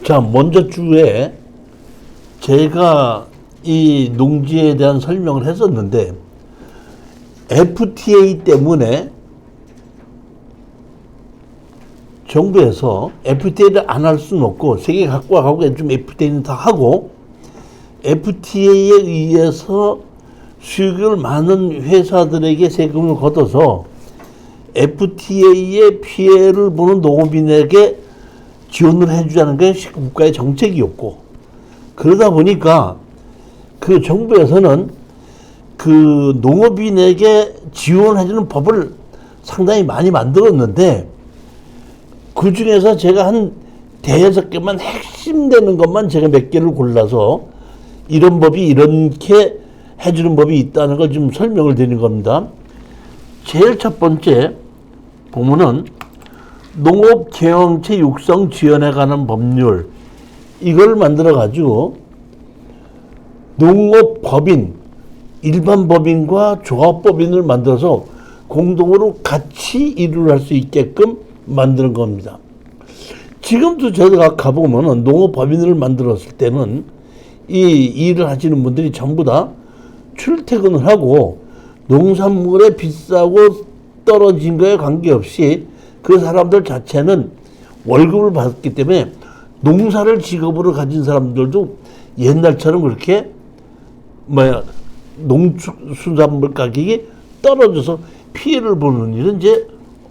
자, 먼저 주에 제가 이 농지에 대한 설명을 했었는데, FTA 때문에 정부에서 FTA를 안 할 수는 없고, 세계 각국과 각국에 좀 FTA는 다 하고, FTA에 의해서 수익을 많은 회사들에게 세금을 걷어서 FTA의 피해를 보는 농업인에게 지원을 해주자는 게 국가의 정책이었고, 그러다 보니까 그 정부에서는 그 농업인에게 지원해주는 법을 상당히 많이 만들었는데, 그 중에서 제가 한 대여섯 개만 핵심되는 것만 제가 몇 개를 골라서 이런 법이 이렇게 해주는 법이 있다는 걸 좀 설명을 드리는 겁니다. 제일 첫 번째 보면은 농업경영체 육성 지원에 관한 법률, 이걸 만들어 가지고 농업법인, 일반 법인과 조합법인을 만들어서 공동으로 같이 일을 할 수 있게끔 만드는 겁니다. 지금도 제가 가보면은 농업법인을 만들었을 때는 이 일을 하시는 분들이 전부 다 출퇴근을 하고 농산물의 비싸고 떨어진 거에 관계없이 그 사람들 자체는 월급을 받기 때문에 농사를 직업으로 가진 사람들도 옛날처럼 그렇게 농수산물 가격이 떨어져서 피해를 보는 일은 이제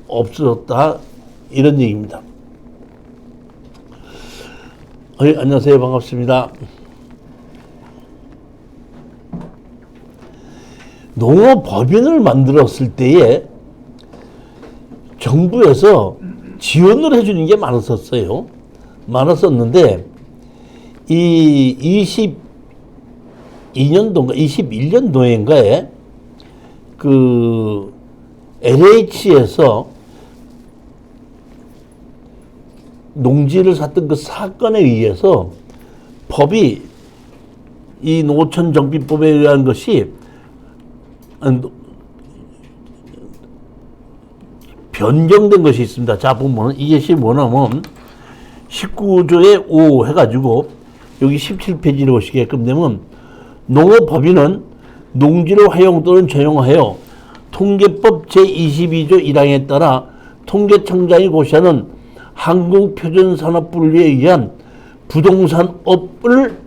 없어졌다, 이런 얘기입니다. 안녕하세요. 반갑습니다. 농업법인을 만들었을 때에 정부에서 지원을 해주는 게 많았었는데, 이 22년도인가 21년도인가에 그 LH에서 농지를 샀던 그 사건에 의해서 법이, 이 농어촌정비법에 의한 것이 변경된 것이 있습니다. 자, 보면 이게 뭐냐면 19조에 5 해가지고 여기 17페이지로 오시게끔 되면, 농업법인은 농지를 활용 또는 전용하여 통계법 제22조 1항에 따라 통계청장이 고시하는 한국표준산업분류에 의한 부동산업을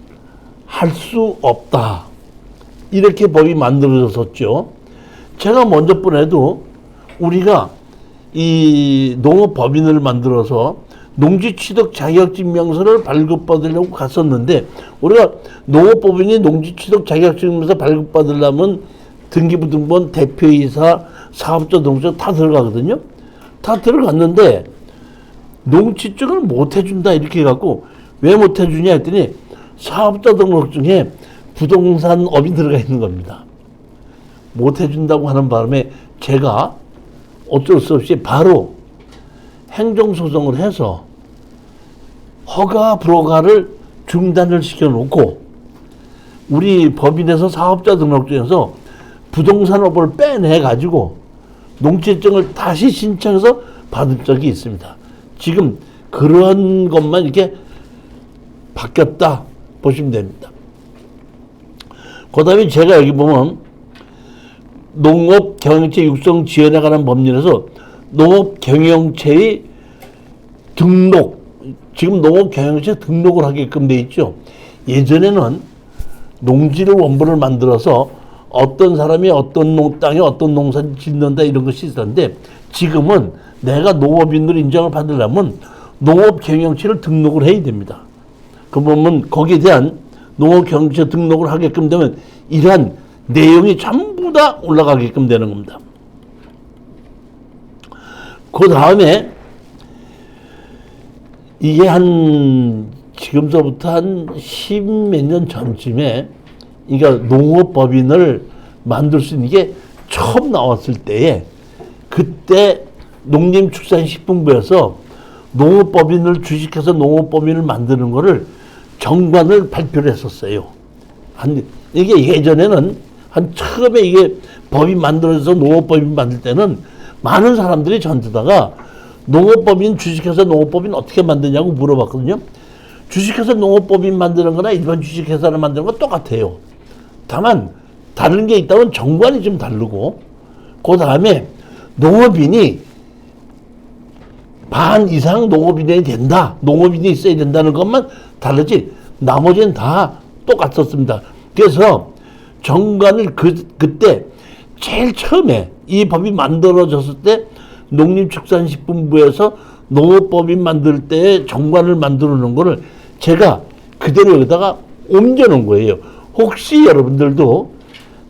할 수 없다, 이렇게 법이 만들어졌었죠. 제가 먼저 번에도 우리가 이 농업법인을 만들어서 농지취득 자격증명서를 발급받으려고 갔었는데, 우리가 농업법인이 농지취득 자격증명서 발급받으려면 등기부등본, 대표이사, 사업자 등록증 다 들어가거든요. 다 들어갔는데 농지증을 못 해준다, 이렇게 해갖고, 왜 못 해주냐 했더니 사업자 등록증에 부동산업이 들어가 있는 겁니다. 못 해준다고 하는 바람에 제가 어쩔 수 없이 바로 행정소송을 해서 허가 불허가를 중단을 시켜놓고, 우리 법인에서 사업자 등록증에서 부동산업을 빼내가지고 농지증을 다시 신청해서 받은 적이 있습니다. 지금 그런 것만 이렇게 바뀌었다 보시면 됩니다. 그 다음에 제가 여기 보면 농업경영체 육성 지원에 관한 법률에서 농업경영체의 등록, 지금 농업경영체 등록을 하게끔 돼 있죠. 예전에는 농지를 원본을 만들어서 어떤 사람이 어떤 땅에 어떤 농사를 짓는다, 이런 것이 있었는데, 지금은 내가 농업인으로 인정을 받으려면 농업경영체를 등록을 해야 됩니다. 그러면 거기에 대한 농업경영체 등록을 하게끔 되면 이러한 내용이 전부 다 올라가게끔 되는 겁니다. 그 다음에 이게 지금서부터 한 10몇 년 전쯤에, 그러니까 농업법인을 만들 수 있는 게 처음 나왔을 때에, 그때 농림축산식품부에서 농업법인을 주식해서 농업법인을 만드는 거를 정관을 발표를 했었어요. 이게 예전에는 처음에 이게 법이 만들어져서 농업법인 만들 때는 많은 사람들이 전투다가 농업법인 주식해서 농업법인 어떻게 만드냐고 물어봤거든요. 주식회사 농업법인 만드는 거나 일반 주식회사를 만드는 건 똑같아요. 다만 다른 게 있다면 정관이 좀 다르고, 그 다음에 농업인이 반 이상 농업인이 된다, 농업인이 있어야 된다는 것만 다르지 나머지는 다 똑같았습니다. 그래서 정관을 그때 제일 처음에 이 법이 만들어졌을 때 농림축산식품부에서 농업법인 만들 때 정관을 만들어 놓은 거를 제가 그대로 여기다가 옮겨 놓은 거예요. 혹시 여러분들도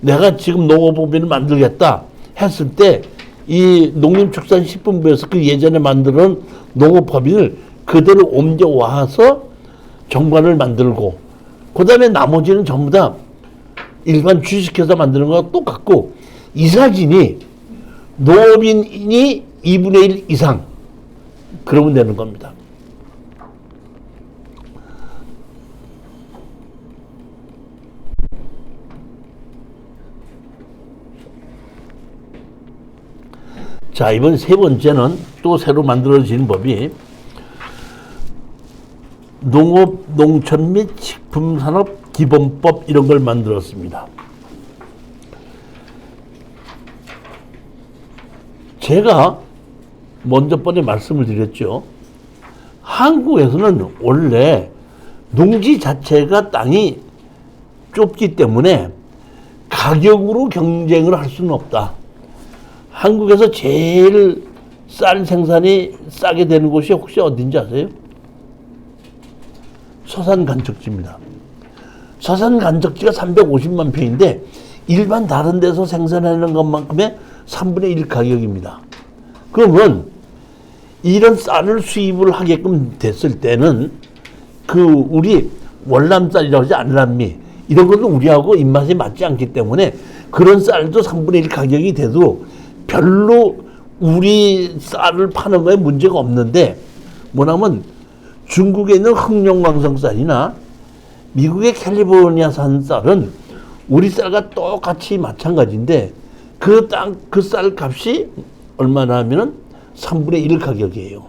내가 지금 농업법인을 만들겠다 했을 때 이 농림축산식품부에서 그 예전에 만들어 농업법인을 그대로 옮겨와서 정관을 만들고, 그 다음에 나머지는 전부 다 일반 주식회사 만드는 거랑 똑같고, 이사진이 농업인이 2분의 1 이상 그러면 되는 겁니다. 자, 이번 세 번째는 또 새로 만들어진 법이 농업, 농촌 및 식품산업 기본법 이런 걸 만들었습니다. 제가 먼저 번에 말씀을 드렸죠. 한국에서는 원래 농지 자체가 땅이 좁기 때문에 가격으로 경쟁을 할 수는 없다. 한국에서 제일 쌀 생산이 싸게 되는 곳이 혹시 어딘지 아세요? 서산간척지입니다. 서산간척지가 350만 평인데 일반 다른 데서 생산하는 것만큼의 3분의 1 가격입니다. 그러면 이런 쌀을 수입을 하게끔 됐을 때는 그 우리 월남쌀이라고 하지, 안남미 이런 것도 우리하고 입맛에 맞지 않기 때문에 그런 쌀도 3분의 1 가격이 돼도 별로 우리 쌀을 파는 거에 문제가 없는데, 뭐냐면 중국에 있는 흑룡강성 쌀이나 미국의 캘리포니아산 쌀은 우리 쌀과 똑같이 마찬가지인데 그 쌀 값이 얼마나 하면은 3분의 1 가격이에요.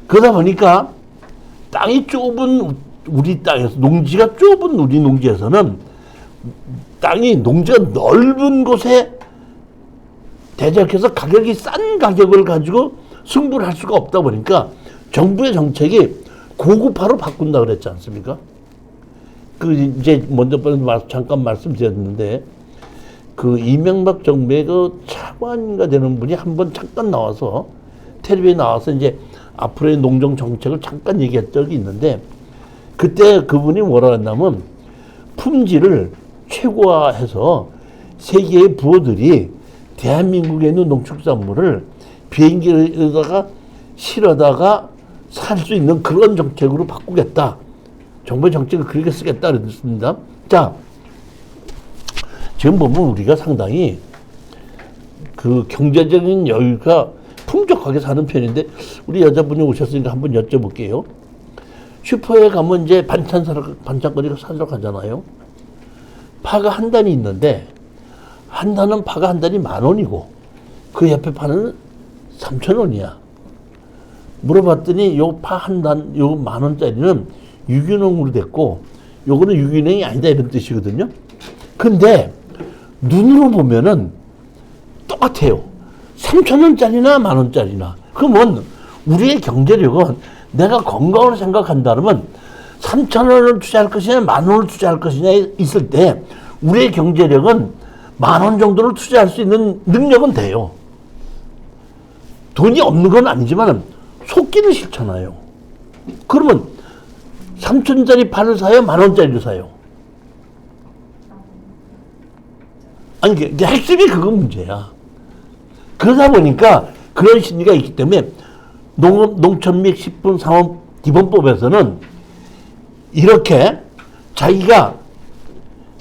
그러다 보니까 땅이 좁은 우리 땅에서, 농지가 좁은 우리 농지에서는 농지가 넓은 곳에 대적해서 가격이 싼 가격을 가지고 승부를 할 수가 없다 보니까 정부의 정책이 고급화로 바꾼다 그랬지 않습니까? 그 이제 먼저 잠깐 말씀드렸는데 그 이명박 정부의 그 차관인가 되는 분이 한번 잠깐 나와서 텔레비에 나와서 이제 앞으로의 농정 정책을 잠깐 얘기한 적이 있는데, 그때 그분이 뭐라 했냐면 품질을 최고화해서 세계의 부호들이 대한민국에 있는 농축산물을 비행기에다가 실어다가 살 수 있는 그런 정책으로 바꾸겠다. 정부의 정책을 그렇게 쓰겠다 그랬습니다. 자, 지금 보면 우리가 상당히 그 경제적인 여유가 풍족하게 사는 편인데, 우리 여자분이 오셨으니까 한번 여쭤볼게요. 슈퍼에 가면 이제 반찬거리가 사러 가잖아요. 파가 한 단이 있는데 한 단은 파가 한 단이 10,000원이고 그 옆에 파는 3,000원이야. 물어봤더니 요 파 한 단, 요 10,000원짜리는 유기농으로 됐고 요거는 유기농이 아니다 이런 뜻이거든요. 근데 눈으로 보면은 똑같아요. 3,000원짜리나 10,000원짜리나. 그러면 우리의 경제력은 내가 건강을 생각한다면 3,000원을 투자할 것이냐 10,000원을 투자할 것이냐 있을 때 우리의 경제력은 10,000원 정도를 투자할 수 있는 능력은 돼요. 돈이 없는 건 아니지만 속기는 싫잖아요. 그러면 3,000원짜리 파를 사요? 10,000원짜리를 사요? 아니, 핵심이 그건 문제야. 그러다 보니까 그런 심리가 있기 때문에 농촌 및 식품 상업 기본법에서는 이렇게 자기가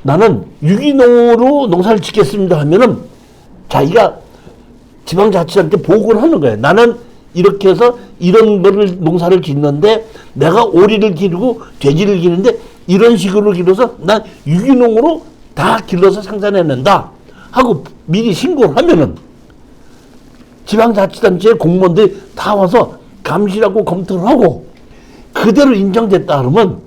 나는 유기농으로 농사를 짓겠습니다 하면은 자기가 지방자치한테 보고를 하는 거예요. 나는 이렇게 해서 이런 거를 농사를 짓는데 내가 오리를 기르고 돼지를 기르는데 이런 식으로 길러서 난 유기농으로 다 길러서 생산해낸다 하고 미리 신고를 하면은 지방자치단체의 공무원들이 다 와서 감시하고 검토를 하고 그대로 인정됐다 그러면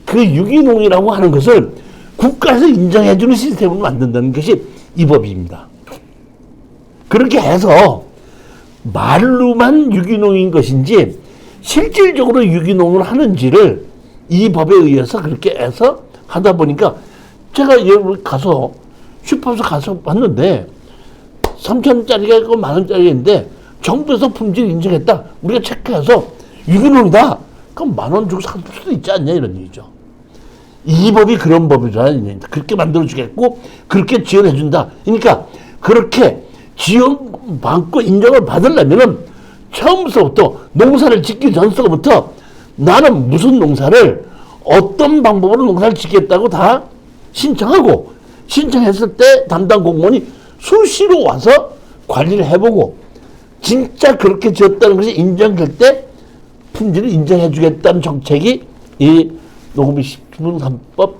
그 유기농이라고 하는 것을 국가에서 인정해주는 시스템을 만든다는 것이 이 법입니다. 그렇게 해서 말로만 유기농인 것인지 실질적으로 유기농을 하는지를 이 법에 의해서 그렇게 해서 하다 보니까 제가 여기 가서 슈퍼에서 가서 봤는데 3,000원짜리가 있고 10,000원짜리인데 정부에서 품질 인정했다. 우리가 체크해서 유기농이다. 그럼 10,000원 주고 살 수도 있지 않냐 이런 얘기죠. 이 법이 그런 법이잖아요. 그렇게 만들어주겠고 그렇게 지원해준다. 그러니까 그렇게 지원받고 인정을 받으려면은 처음부터 농사를 짓기 전서부터 나는 무슨 농사를 어떤 방법으로 농사를 짓겠다고 다 신청하고 신청했을 때 담당 공무원이 수시로 와서 관리를 해보고 진짜 그렇게 지었다는 것이 인정될 때 품질을 인정해주겠다는 정책이 이 녹음비 식품산법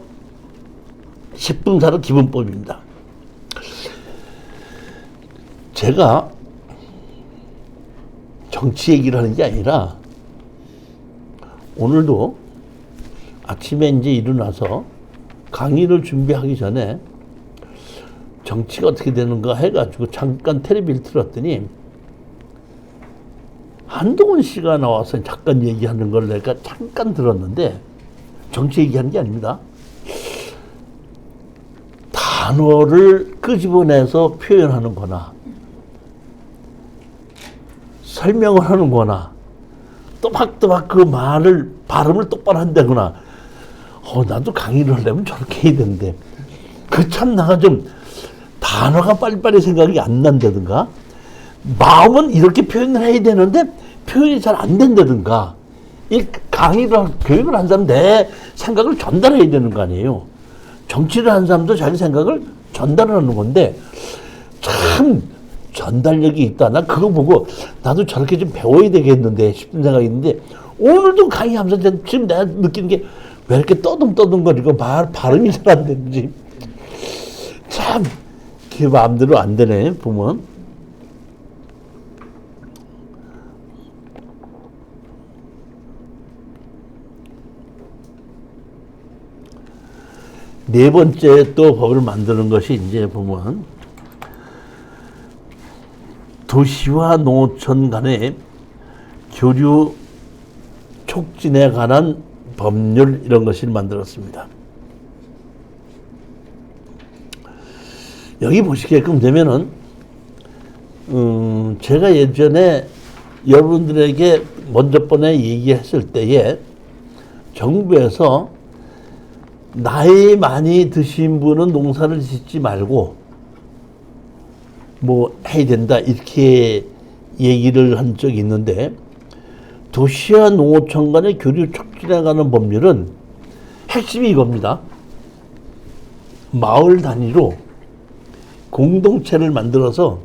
식품산업 기본법입니다. 제가 정치 얘기를 하는 게 아니라 오늘도 아침에 이제 일어나서 강의를 준비하기 전에 정치가 어떻게 되는가 해가지고 잠깐 텔레비를 틀었더니 한동훈 씨가 나와서 잠깐 얘기하는 걸 내가 잠깐 들었는데 정치 얘기하는 게 아닙니다. 단어를 끄집어내서 표현하는 거나 설명을 하는 거나 또박또박 그 말을 발음을 똑바로 한다거나 나도 강의를 하려면 저렇게 해야 되는데 그 참 나가 좀 단어가 빨리빨리 생각이 안 난다든가 마음은 이렇게 표현을 해야 되는데 표현이 잘 안 된다든가 이 강의를 교육을 한 사람 내 생각을 전달해야 되는 거 아니에요. 정치를 한 사람도 자기 생각을 전달하는 건데 참 전달력이 있다. 나 그거 보고 나도 저렇게 좀 배워야 되겠는데 싶은 생각이 있는데 오늘도 강의하면서 지금 내가 느끼는 게 왜 이렇게 떠듬떠듬거리고 발음이 잘 안 되는지 참 그 마음대로 안 되네 보면. 네 번째 또 법을 만드는 것이 이제 보면 도시와 농어촌 간의 교류 촉진에 관한 법률 이런 것을 만들었습니다. 여기 보시게끔 되면은 제가 예전에 여러분들에게 먼저 번에 얘기했을 때에 정부에서 나이 많이 드신 분은 농사를 짓지 말고 뭐 해야 된다 이렇게 얘기를 한 적이 있는데 도시와 농어촌 간의 교류 촉진에 관한 법률은 핵심이 이겁니다. 마을 단위로 공동체를 만들어서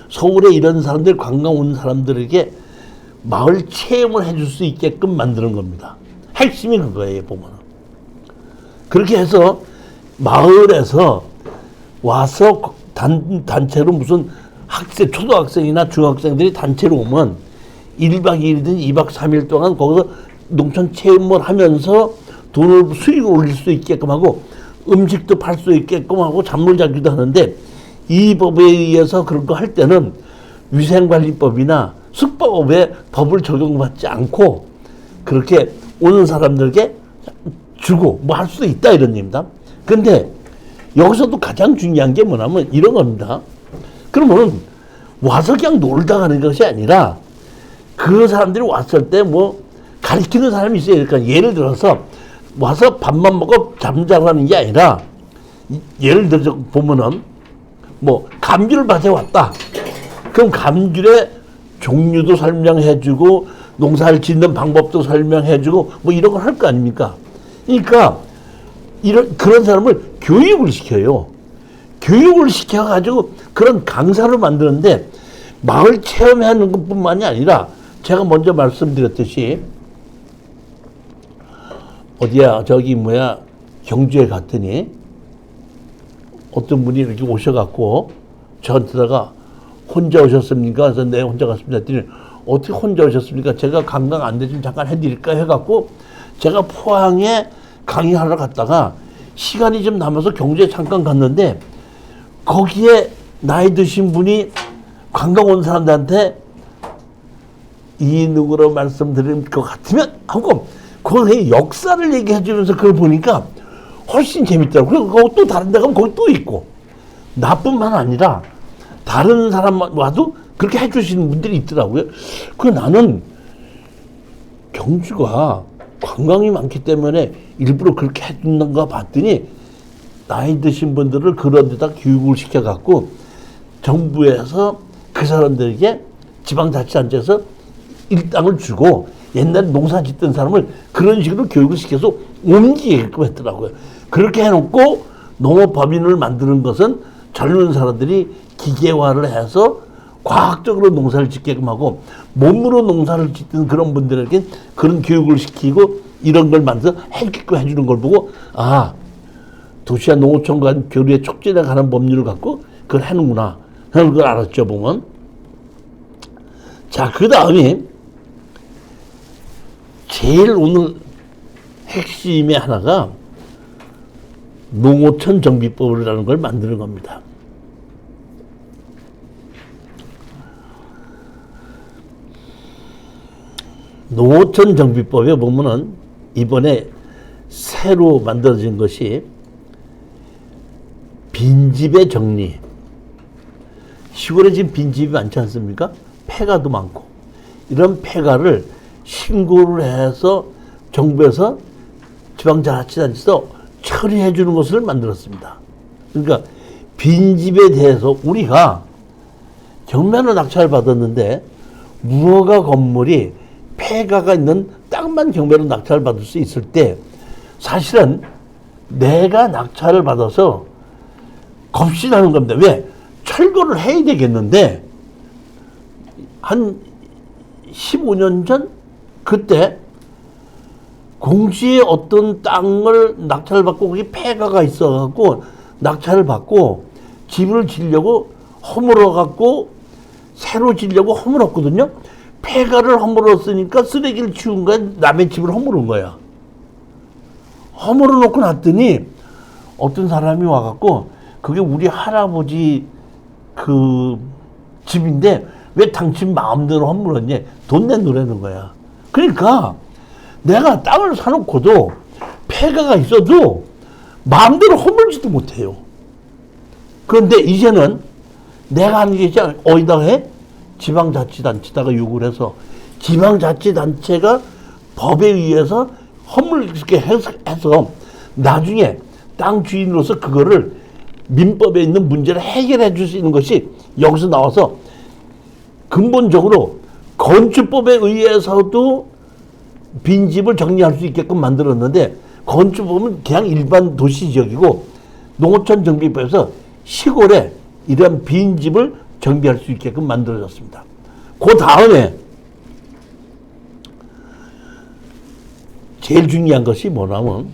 서울에 이런 사람들 관광 온 사람들에게 마을 체험을 해줄 수 있게끔 만드는 겁니다. 핵심이 그거예요 보면. 그렇게 해서 마을에서 와서 단체로 무슨 학생, 초등학생이나 중학생들이 단체로 오면 1박 2일이든 2박 3일 동안 거기서 농촌 체험을 하면서 돈을 수익을 올릴 수 있게끔 하고 음식도 팔 수 있게끔 하고 잔물자기도 하는데 이 법에 의해서 그런 거 할 때는 위생관리법이나 숙박업에 법을 적용받지 않고 그렇게 오는 사람들에게 주고 뭐 할 수 있다 이런 얘기입니다. 근데 여기서도 가장 중요한 게 뭐냐면 이런 겁니다. 그러면 와서 그냥 놀다 가는 것이 아니라 그 사람들이 왔을 때 뭐 가르치는 사람이 있어요. 그러니까 예를 들어서 와서 밥만 먹고 잠자라는 게 아니라 예를 들어서 보면은 뭐 감귤 밭에 왔다. 그럼 감귤의 종류도 설명해주고 농사를 짓는 방법도 설명해주고 뭐 이런 걸 할 거 아닙니까? 그러니까 그런 사람을 교육을 시켜요. 교육을 시켜가지고 그런 강사를 만드는데 마을 체험하는 것뿐만이 아니라 제가 먼저 말씀드렸듯이 어디야 저기 뭐야 경주에 갔더니 어떤 분이 이렇게 오셔갖고 저한테다가 혼자 오셨습니까? 그래서 네 혼자 갔습니다 했더니 어떻게 혼자 오셨습니까? 제가 관광 안내 좀 잠깐 해드릴까 해갖고 제가 포항에 강의하러 갔다가 시간이 좀 남아서 경주에 잠깐 갔는데 거기에 나이 드신 분이 관광 온 사람들한테 이 누구로 말씀드릴 것 같으면 하고 그 역사를 얘기해 주면서 그걸 보니까 훨씬 재밌더라고요. 그리고 또 다른 데 가면 거기 또 있고 나뿐만 아니라 다른 사람 와도 그렇게 해주시는 분들이 있더라고요. 그 나는 경주가 관광이 많기 때문에 일부러 그렇게 해준다가 봤더니 나이 드신 분들을 그런 데다 교육을 시켜갖고 정부에서 그 사람들에게 지방자치단체에서 일당을 주고 옛날에 농사 짓던 사람을 그런 식으로 교육을 시켜서 옮기게끔 했더라고요. 그렇게 해놓고 농업법인을 만드는 것은 젊은 사람들이 기계화를 해서 과학적으로 농사를 짓게끔 하고 몸으로 농사를 짓는 그런 분들에게 그런 교육을 시키고 이런 걸 만들어서 해주게끔 해주는 걸 보고 아 도시와 농어촌 간 교류의 촉진에 관한 법률을 갖고 그걸 하는구나 하는 걸 알았죠 보면. 자, 그 다음에 제일 오늘 핵심의 하나가 농어촌 정비법이라는 걸 만드는 겁니다. 농어촌 정비법에 보면은 이번에 새로 만들어진 것이 빈집의 정리. 시골에 지금 빈집이 많지 않습니까? 폐가도 많고. 이런 폐가를 신고를 해서 정부에서 지방자치단체에서 처리해 주는 것을 만들었습니다. 그러니까 빈집에 대해서 우리가 경매로 낙찰을 받았는데 무허가 건물이 폐가가 있는 땅만 경매로 낙찰을 받을 수 있을 때 사실은 내가 낙찰을 받아서 겁시나는 겁니다. 왜? 철거를 해야 되겠는데 한 15년 전 그때 공시에 어떤 땅을 낙찰을 받고 거기 폐가가 있어갖고 낙찰을 받고 집을 지려고 허물어갖고 새로 지려고 허물었거든요. 폐가를 허물었으니까 쓰레기를 치운 거야. 남의 집을 허물은 거야. 허물어 놓고 났더니 어떤 사람이 와갖고 그게 우리 할아버지 그 집인데 왜 당신 마음대로 허물었냐? 돈 내놓으라는 거야. 그러니까 내가 땅을 사놓고도 폐가가 있어도 마음대로 허물지도 못해요. 그런데 이제는 내가 하는 게 어디다가 해? 지방자치단체에다가 요구를 해서 지방자치단체가 법에 의해서 허물게 해서 나중에 땅 주인으로서 그거를 민법에 있는 문제를 해결해 줄 수 있는 것이 여기서 나와서 근본적으로 건축법에 의해서도 빈집을 정리할 수 있게끔 만들었는데 건축법은 그냥 일반 도시지역이고 농어촌 정비법에서 시골에 이런 빈집을 정비할 수 있게끔 만들어졌습니다. 그 다음에 제일 중요한 것이 뭐냐면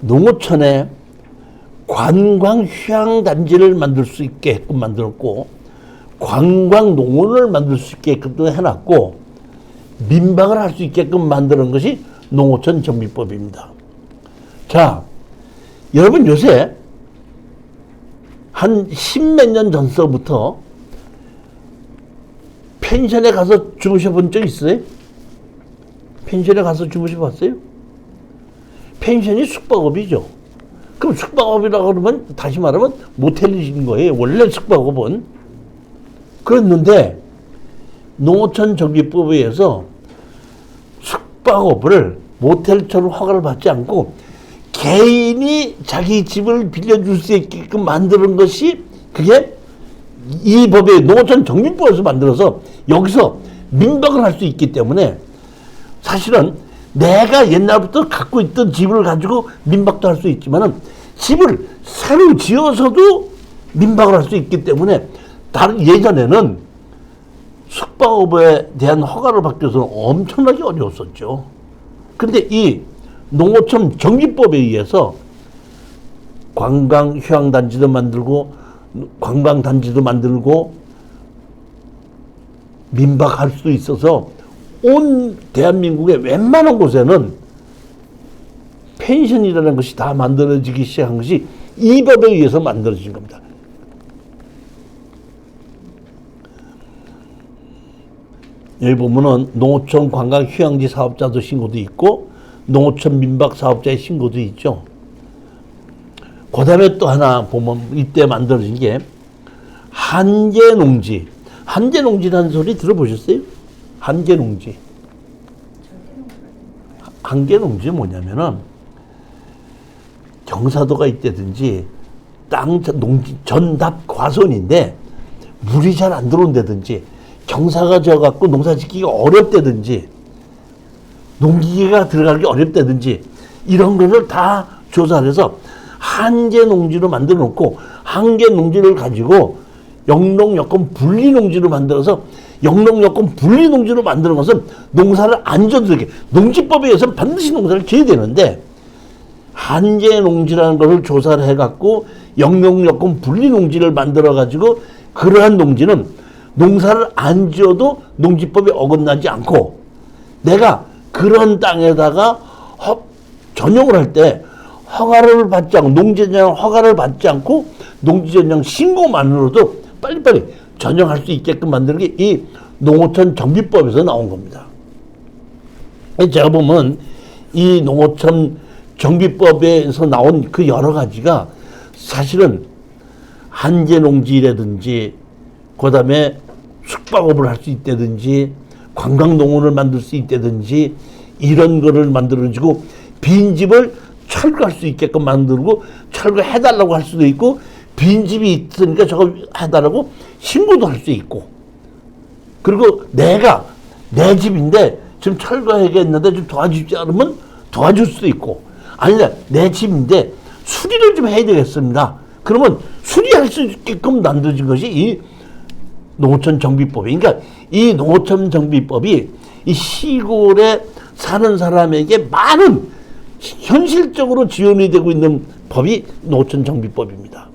농어촌에 관광 휴양단지를 만들 수 있게끔 만들었고 관광 농원을 만들 수 있게끔 해놨고 민박을 할 수 있게끔 만드는 것이 농어촌 정비법입니다. 자, 여러분 요새 한 10몇 년 전서부터 펜션에 가서 주무셔 본 적 있어요? 펜션에 가서 주무셔 봤어요? 펜션이 숙박업이죠. 그럼 숙박업이라고 그러면 다시 말하면 모텔이신 거예요. 원래 숙박업은. 그랬는데 농어촌 정비법에 의해서 숙박업을 모텔처럼 허가를 받지 않고 개인이 자기 집을 빌려줄 수 있게끔 만드는 것이 그게 이 법의 농어촌 정비법에서 만들어서 여기서 민박을 할 수 있기 때문에 사실은 내가 옛날부터 갖고 있던 집을 가지고 민박도 할 수 있지만은 집을 새로 지어서도 민박을 할 수 있기 때문에 다른 예전에는 숙박업에 대한 허가를 받기 위해서는 엄청나게 어려웠었죠. 근데 이 농어촌 정비법에 의해서 관광 휴양단지도 만들고 관광단지도 만들고 민박할 수도 있어서 온 대한민국의 웬만한 곳에는 펜션이라는 것이 다 만들어지기 시작한 것이 이 법에 의해서 만들어진 겁니다. 여기 보면은 농어촌 관광 휴양지 사업자도 신고도 있고 농어촌 민박 사업자의 신고도 있죠. 그 다음에 또 하나 보면 이때 만들어진 게 한계농지. 한계농지라는 소리 들어보셨어요? 한계농지. 한계농지 뭐냐면은 경사도가 있다든지 땅 농지 전답 과선인데 물이 잘 안 들어온다든지 경사가 져갖고 농사 짓기가 어렵다든지 농기계가 들어가기 어렵다든지 이런 것을 다 조사를 해서 한계농지로 만들어 놓고 한계농지를 가지고 영농여건 분리농지로 만들어서 영농여건 분리농지로 만드는 것은 농사를 안 져도 되게 농지법에 의해서 반드시 농사를 지어야 되는데 한계농지라는 것을 조사를 해갖고 영농여건 분리농지를 만들어가지고 그러한 농지는 농사를 안 지어도 농지법에 어긋나지 않고 내가 그런 땅에다가 전용을 할 때 허가를 받지 않고 농지전용 허가를 받지 않고 농지전용 신고만으로도 빨리빨리 전용할 수 있게끔 만드는 게 이 농어촌 정비법에서 나온 겁니다. 제가 보면 이 농어촌 정비법에서 나온 그 여러 가지가 사실은 한계농지라든지 그 다음에 숙박업을 할 수 있다든지 관광농원을 만들 수 있다든지 이런 거를 만들어주고 빈집을 철거할 수 있게끔 만들고 철거해달라고 할 수도 있고 빈집이 있으니까 저거 해달라고 신고도 할 수 있고 그리고 내가 내 집인데 지금 철거해야겠는데 좀 도와주지 않으면 도와줄 수도 있고 아니다 내 집인데 수리를 좀 해야 되겠습니다. 그러면 수리할 수 있게끔 만들어진 것이 이 농어촌 정비법이 그러니까 이 농어촌 정비법이 이 시골에 사는 사람에게 많은 현실적으로 지원이 되고 있는 법이 농어촌 정비법입니다.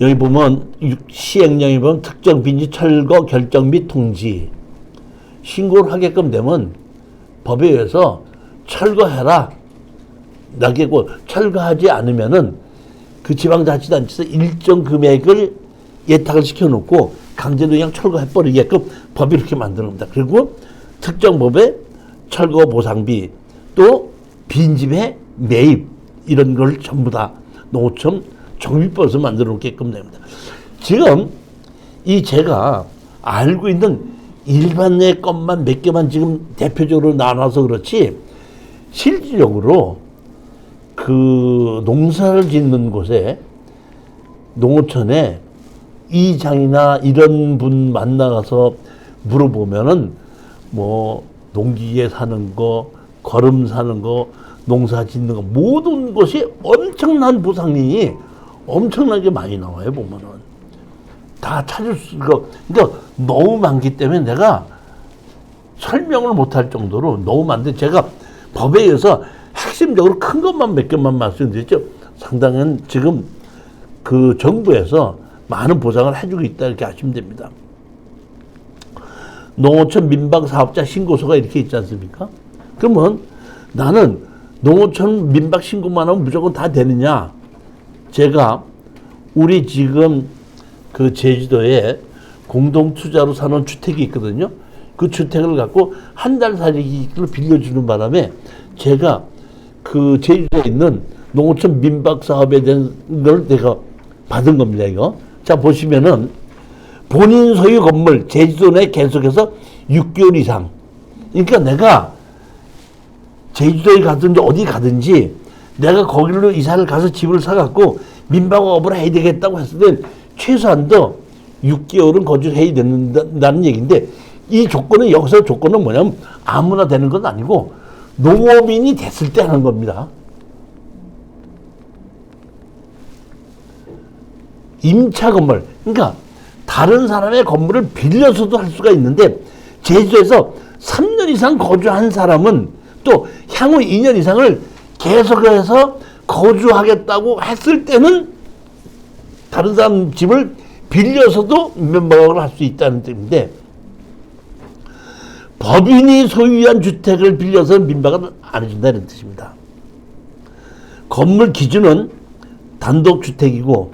여기 보면 시행령에 보면 특정 빈지 철거 결정 및 통지 신고를 하게끔 되면 법에 의해서 철거해라. 나게고 철거하지 않으면은 그 지방자치단체에서 일정 금액을 예탁을 시켜놓고 강제로 그냥 철거해버리게끔 법이 이렇게 만드는 겁니다. 그리고 특정 법에 철거 보상비 또 빈집의 매입 이런 걸 전부 다 농어촌 정비법에서 만들어 놓게끔 됩니다. 지금 이 제가 알고 있는 일반의 것만 몇 개만 지금 대표적으로 나눠서 그렇지 실질적으로 그 농사를 짓는 곳에 농어촌에 이장이나 이런 분 만나가서 물어보면은 뭐 농기계 사는 거, 거름 사는 거, 농사 짓는 거 모든 것이 엄청난 보상이 엄청나게 많이 나와요. 보면은 다 찾을 수가 그러니까 너무 많기 때문에 내가 설명을 못할 정도로 너무 많은데 제가 법에 의해서 핵심적으로 큰 것만 몇 개만 말씀드렸죠. 상당한 지금 그 정부에서 많은 보상을 해주고 있다 이렇게 아시면 됩니다. 농어촌 민박 사업자 신고서가 이렇게 있지 않습니까? 그러면 나는 농어촌 민박 신고만 하면 무조건 다 되느냐? 제가 우리 지금 그 제주도에 공동투자로 사는 주택이 있거든요. 그 주택을 갖고 한 달 살기를 빌려주는 바람에 제가 그 제주도에 있는 농어촌 민박 사업에 대한 걸 내가 받은 겁니다. 이거. 자, 보시면은 본인 소유 건물 제주도 내 계속해서 6개월 이상. 그러니까 내가 제주도에 가든지 어디 가든지 내가 거기로 이사를 가서 집을 사갖고 민박업을 해야 되겠다고 했을 때 최소한도 6개월은 거주해야 된다는 얘기인데 이 조건은 여기서 조건은 뭐냐면 아무나 되는 건 아니고 농업인이 됐을 때 하는 겁니다. 임차 건물. 그러니까 다른 사람의 건물을 빌려서도 할 수가 있는데 제주도에서 3년 이상 거주한 사람은 또 향후 2년 이상을 계속해서 거주하겠다고 했을 때는 다른 사람 집을 빌려서도 민박을 할 수 있다는 뜻인데, 법인이 소유한 주택을 빌려서 민박은 안 해준다는 뜻입니다. 건물 기준은 단독주택이고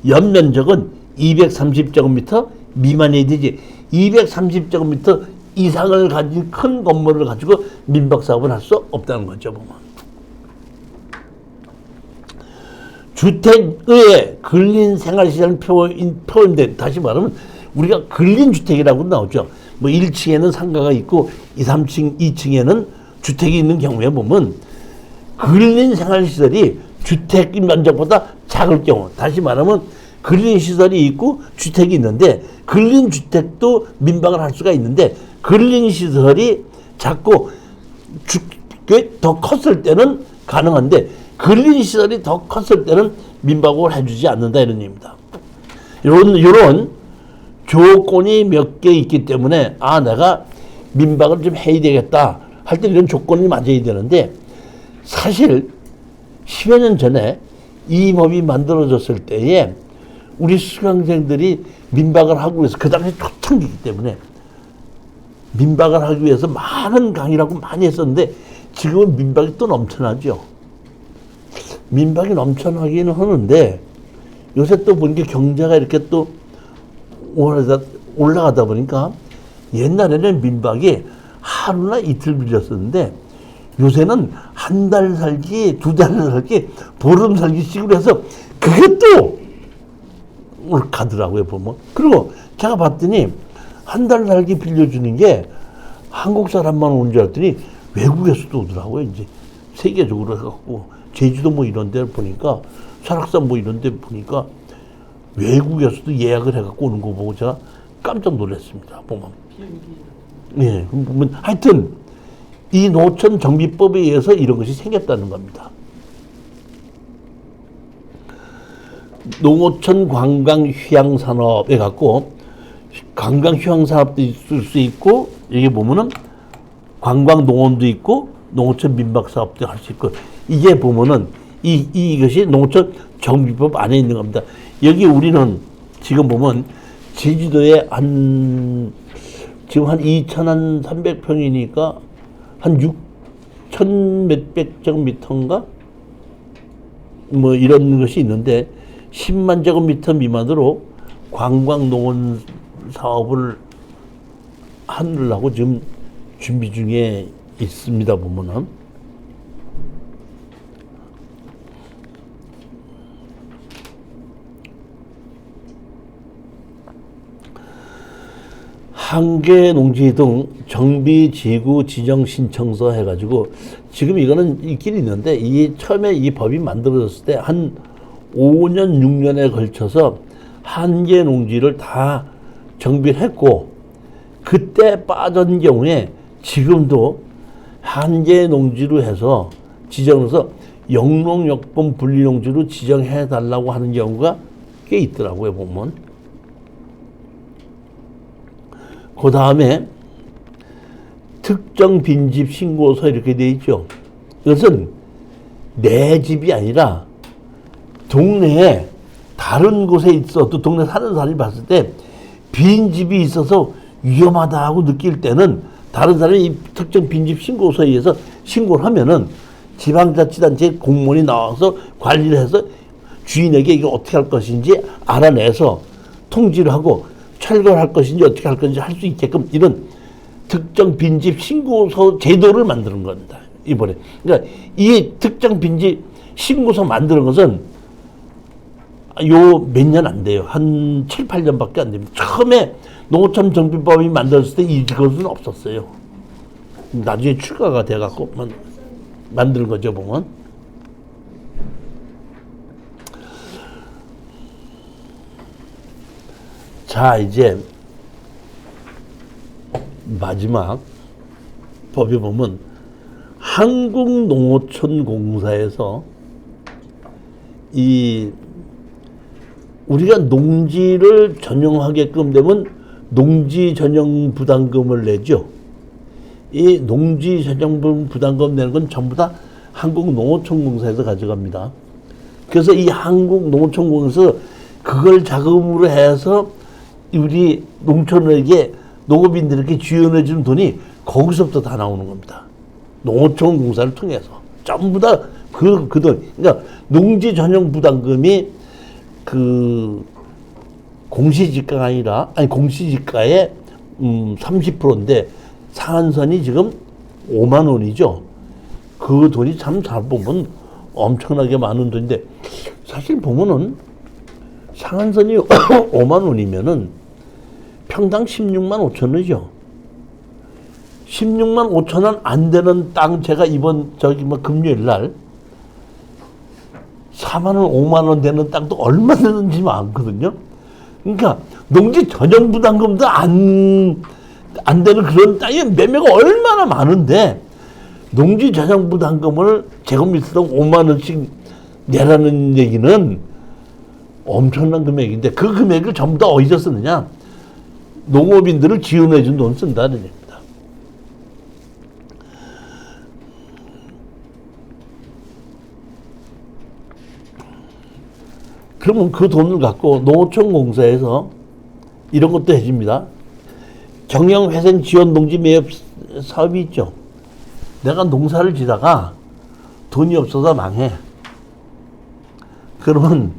연면적은 230제곱미터 미만이 되지, 230제곱미터 이상을 가진 큰 건물을 가지고 민박사업을 할 수 없다는 거죠. 보면 주택의 근린 생활시설 표현된, 다시 말하면 우리가 근린 주택이라고 나오죠. 뭐 1층에는 상가가 있고 2, 3층, 2층에는 주택이 있는 경우에 보면 근린 생활시설이 주택 면적보다 작을 경우, 다시 말하면 근린 시설이 있고 주택이 있는데 근린 주택도 민박을 할 수가 있는데, 근린 시설이 작고 더 컸을 때는 가능한데 근린 시설이 더 컸을 때는 민박을 해주지 않는다, 이런 얘기입니다. 이런 조건이 몇 개 있기 때문에 내가 민박을 좀 해야 되겠다 할 때 이런 조건이 맞아야 되는데, 사실 10여 년 전에 이 법이 만들어졌을 때에 우리 수강생들이 민박을 하기 위해서, 그 당시 초창기이기 때문에 민박을 하기 위해서 많은 강의라고 많이 했었는데, 지금은 민박이 또 넘쳐나죠. 민박이 넘쳐나기는 하는데 요새 또 보니까 경제가 이렇게 또 올라가다 보니까, 옛날에는 민박이 하루나 이틀 빌렸었는데 요새는 한 달 살기, 두 달 살기, 보름 살기식으로 해서 그게 또 가더라고요, 보면. 그리고 제가 봤더니 한 달 살기 빌려주는 게 한국 사람만 온 줄 알았더니 외국에서도 오더라고요. 이제 세계적으로 해갖고 제주도 뭐 이런 데 보니까, 설악산 뭐 이런 데 보니까 외국에서도 예약을 해갖고 오는 거 보고 제가 깜짝 놀랐습니다, 보면. 예, 보면 하여튼 이 노천 정비법에 의해서 이런 것이 생겼다는 겁니다. 농어촌 관광 휴양 산업에 갖고 관광 휴양 산업도 있을 수 있고, 여기 보면은 관광 농원도 있고 농어촌 민박 사업도 할 수 있고, 이게 보면은 이것이 농어촌 정비법 안에 있는 겁니다. 여기 우리는 지금 보면 제주도에 지금 한 2,300평이니까 한 6,000 몇백 제곱미터인가 뭐 이런 것이 있는데, 10만 제곱미터 미만으로 관광 농원 사업을 하려고 지금 준비 중에 있습니다, 보면은. 한계 농지 등 정비 지구 지정 신청서 해가지고 지금 이거는 있긴 있는데, 처음에 이 법이 만들어졌을 때 한 5년, 6년에 걸쳐서 한계 농지를 다 정비를 했고, 그때 빠진 경우에 지금도 한계 농지로 해서 지정해서 영농역분 분리농지로 지정해 달라고 하는 경우가 꽤 있더라고요, 보면. 그 다음에 특정 빈집 신고서 이렇게 돼 있죠. 이것은 내 집이 아니라 동네에 다른 곳에 있어도, 동네 사는 사람이 봤을 때 빈집이 있어서 위험하다고 느낄 때는 다른 사람이 이 특정 빈집 신고서에 의해서 신고를 하면은 지방자치단체 공무원이 나와서 관리를 해서 주인에게 이거 어떻게 할 것인지 알아내서 통지를 하고 철거를 할 것인지 어떻게 할 것인지 할 수 있게끔, 이런 특정 빈집 신고서 제도를 만드는 겁니다, 이번에. 그러니까 이 특정 빈집 신고서 만드는 것은 요 몇 년 안 돼요. 한 7, 8년밖에 안 됩니다. 처음에 농어촌 정비법이 만들었을 때 이것은 없었어요. 나중에 추가가 돼갖고 만드는 거죠, 보면. 자, 이제 마지막 법에 보면 한국농어촌공사에서 우리가 농지를 전용하게끔 되면 농지 전용 부담금을 내죠. 이 농지 전용 부담금 내는 건 전부 다 한국농어촌공사에서 가져갑니다. 그래서 이 한국농어촌공사에서 그걸 자금으로 해서 우리 농촌에게 농업인들에게 지원해 주는 돈이 거기서부터 다 나오는 겁니다. 농어촌 공사를 통해서 전부 다 그 돈. 그러니까 농지 전용 부담금이 그 공시지가가 아니라 공시지가의 30%인데 상한선이 지금 5만 원이죠. 그 돈이 참 잘 보면 엄청나게 많은 돈인데 사실 보면은 상한선이 5만 원이면은 평당 16만 5천 원이죠. 16만 5천 원 안 되는 땅 제가 이번 금요일 날 4만 원, 5만 원 되는 땅도 얼마 되는지 많거든요. 그러니까 농지 전용 부담금도 안 되는 그런 땅이 매매가 얼마나 많은데 농지 전용 부담금을 제곱미터당 5만 원씩 내라는 얘기는 엄청난 금액인데 그 금액을 전부 다 어디서 쓰느냐? 농업인들을 지원해 준 돈 쓴다는 얘기입니다. 그러면 그 돈을 갖고 농어촌 공사에서 이런 것도 해줍니다. 경영회생 지원 농지 매입 사업이 있죠. 내가 농사를 지다가 돈이 없어서 망해. 그러면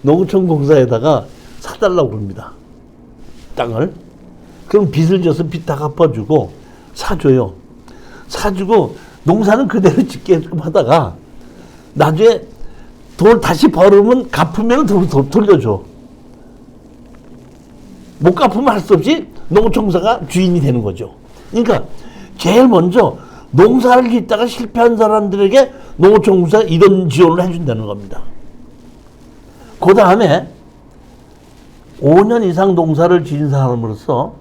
농어촌 공사에다가 사달라고 합니다. 땅을. 그럼 빚을 져서 빚 다 갚아주고 사줘요. 사주고 농사는 그대로 짓게끔 하다가 나중에 돈을 다시 벌으면 갚으면 돈 돌려줘. 못 갚으면 할 수 없이 농어촌공사가 주인이 되는 거죠. 그러니까 제일 먼저 농사를 짓다가 실패한 사람들에게 농어촌공사가 이런 지원을 해준다는 겁니다. 그 다음에 5년 이상 농사를 지은 사람으로서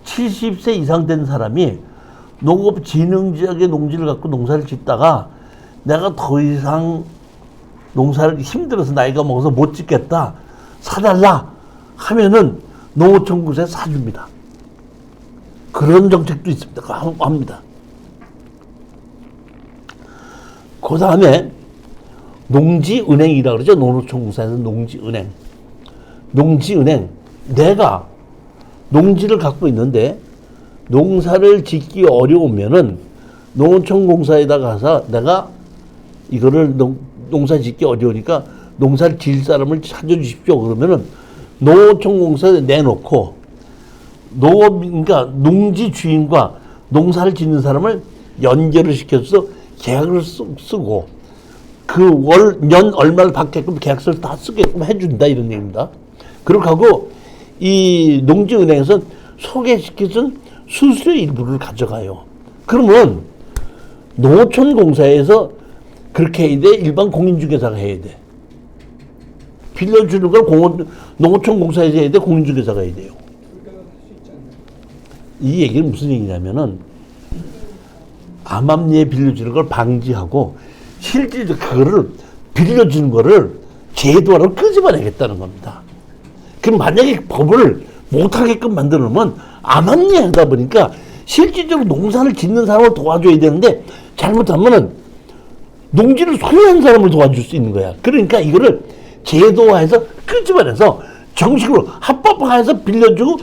70세 이상 된 사람이 농업진흥지역의 농지를 갖고 농사를 짓다가 내가 더 이상 농사를 힘들어서 나이가 먹어서 못 짓겠다 사달라 하면은 농어촌공사에 사줍니다. 그런 정책도 있습니다. 합니다. 그 다음에 농지은행이라고 그러죠. 농어촌공사에서 농지은행. 농지은행. 내가 농지를 갖고 있는데 농사를 짓기 어려우면은 농어촌공사에다 가서 내가 이거를 농사 짓기 어려우니까 농사를 지을 사람을 찾아주십시오. 그러면은 농어촌공사에 내놓고 그러니까 농지 주인과 농사를 짓는 사람을 연결을 시켜서 계약을 쓰고 그 년 얼마를 받게끔 계약서를 다 쓰게끔 해준다 이런 얘기입니다. 그렇게 하고 이 농지은행에서 소개시켜준 수수료 일부를 가져가요. 그러면 농어촌공사에서 그렇게 해야 돼? 일반 공인중개사가 해야 돼? 빌려주는 걸 농어촌공사에서 해야 돼? 공인중개사가 해야 돼요? 이 얘기는 무슨 얘기냐면은 암암리에 빌려주는 걸 방지하고 실질적으로 그거를 빌려주는 거를 제도화로 끄집어내겠다는 겁니다. 그럼 만약에 법을 못하게끔 만들어 놓으면 암암리에 하다 보니까 실질적으로 농사를 짓는 사람을 도와줘야 되는데 잘못하면은 농지를 소유한 사람을 도와줄 수 있는 거야. 그러니까 이거를 제도화해서 끄집어내서 정식으로 합법화해서 빌려주고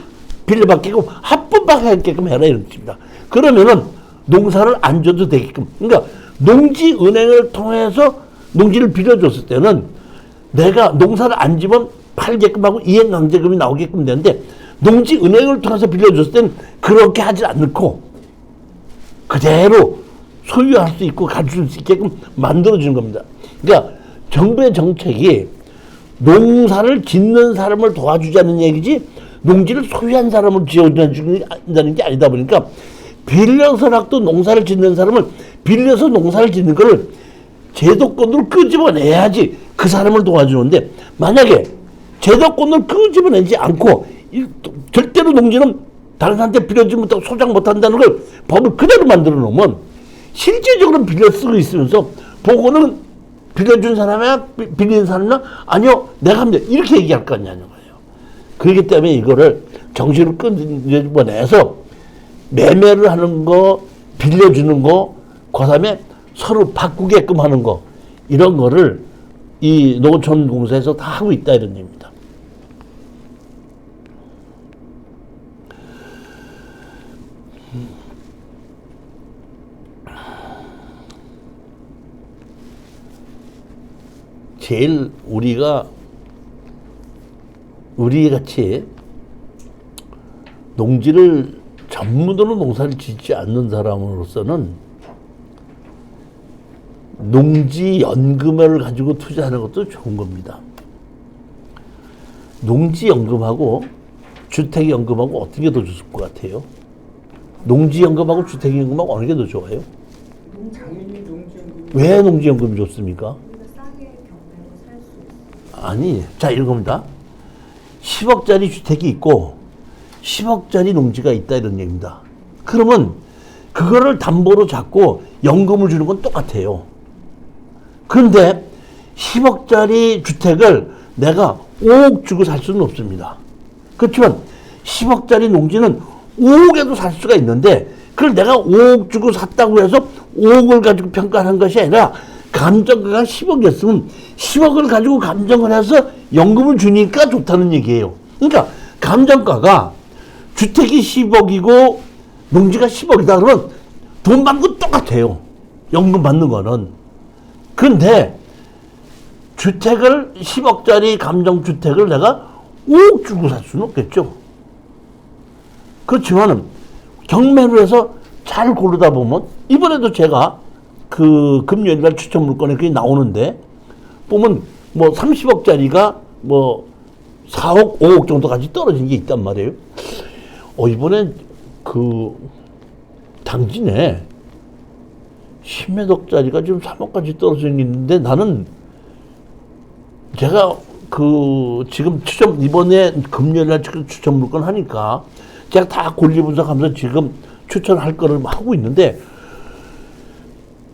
빌려받게끔 합법화하게끔 해라 이런 뜻입니다. 그러면은 농사를 안 줘도 되게끔. 그러니까 농지은행을 통해서 농지를 빌려줬을 때는 내가 농사를 안 지면 팔게끔 하고 이행강제금이 나오게끔 되는데 농지은행을 통해서 빌려줬을 때는 그렇게 하지 않고 그대로 소유할 수 있고 가질 수 있게끔 만들어주는 겁니다. 그러니까 정부의 정책이 농사를 짓는 사람을 도와주자는 얘기지 농지를 소유한 사람을 지어준다는 게 아니다 보니까 빌려서라도 농사를 짓는 사람을 빌려서 농사를 짓는 거를 제도권으로 끄집어내야지 그 사람을 도와주는데 만약에 제도권을 끄집어내지 않고 절대로 농지는 다른 사람한테 빌려주지 못하고 소장 못한다는 걸 법을 그대로 만들어 놓으면 실제적으로 빌려 쓰고 있으면서 보고는 빌려준 사람이야 빌리는 사람이야 아니요 내가 하면 돼 이렇게 얘기할 거 아니냐는 거예요. 그렇기 때문에 이거를 정식으로 끄집어내서 매매를 하는 거 빌려주는 거 그다음에 서로 바꾸게끔 하는 거 이런 거를 이 농어촌공사에서 다 하고 있다 이런 얘기입니다. 제일 우리 같이 농지를 전문으로 농사를 짓지 않는 사람으로서는 농지연금을 가지고 투자하는 것도 좋은 겁니다. 농지연금하고 주택연금하고 어떤 게 더 좋을 것 같아요? 농지연금하고 주택연금하고 어느 게 더 좋아요? 당연히 농지연금. 왜 농지연금이 좋습니까? 싸게 경매로 살 수 있어. 아니, 자, 이겁니다. 10억짜리 주택이 있고 10억짜리 농지가 있다 이런 얘기입니다. 그러면 그거를 담보로 잡고 연금을 주는 건 똑같아요. 그런데 10억짜리 주택을 내가 5억 주고 살 수는 없습니다. 그렇지만 10억짜리 농지는 5억에도 살 수가 있는데 그걸 내가 5억 주고 샀다고 해서 5억을 가지고 평가하는 것이 아니라 감정가가 10억이었으면 10억을 가지고 감정을 해서 연금을 주니까 좋다는 얘기예요. 그러니까 감정가가 주택이 10억이고 농지가 10억이다 그러면 돈 받는 건 똑같아요. 연금 받는 거는. 그런데 주택을 10억짜리 감정주택을 내가 5억 주고 살 수는 없겠죠. 그렇지만은 경매로 해서 잘 고르다 보면 이번에도 제가 그 금요일날 추천 물건에 그게 나오는데 보면 뭐 30억짜리가 뭐 4억, 5억 정도까지 떨어진 게 있단 말이에요. 이번엔 그 당진에 10몇 억짜리가 지금 3억까지 떨어져 있는데 나는 제가 그 지금 추천 이번에 금요일날 추천 물건 하니까 제가 다 권리 분석하면서 지금 추천할 거를 하고 있는데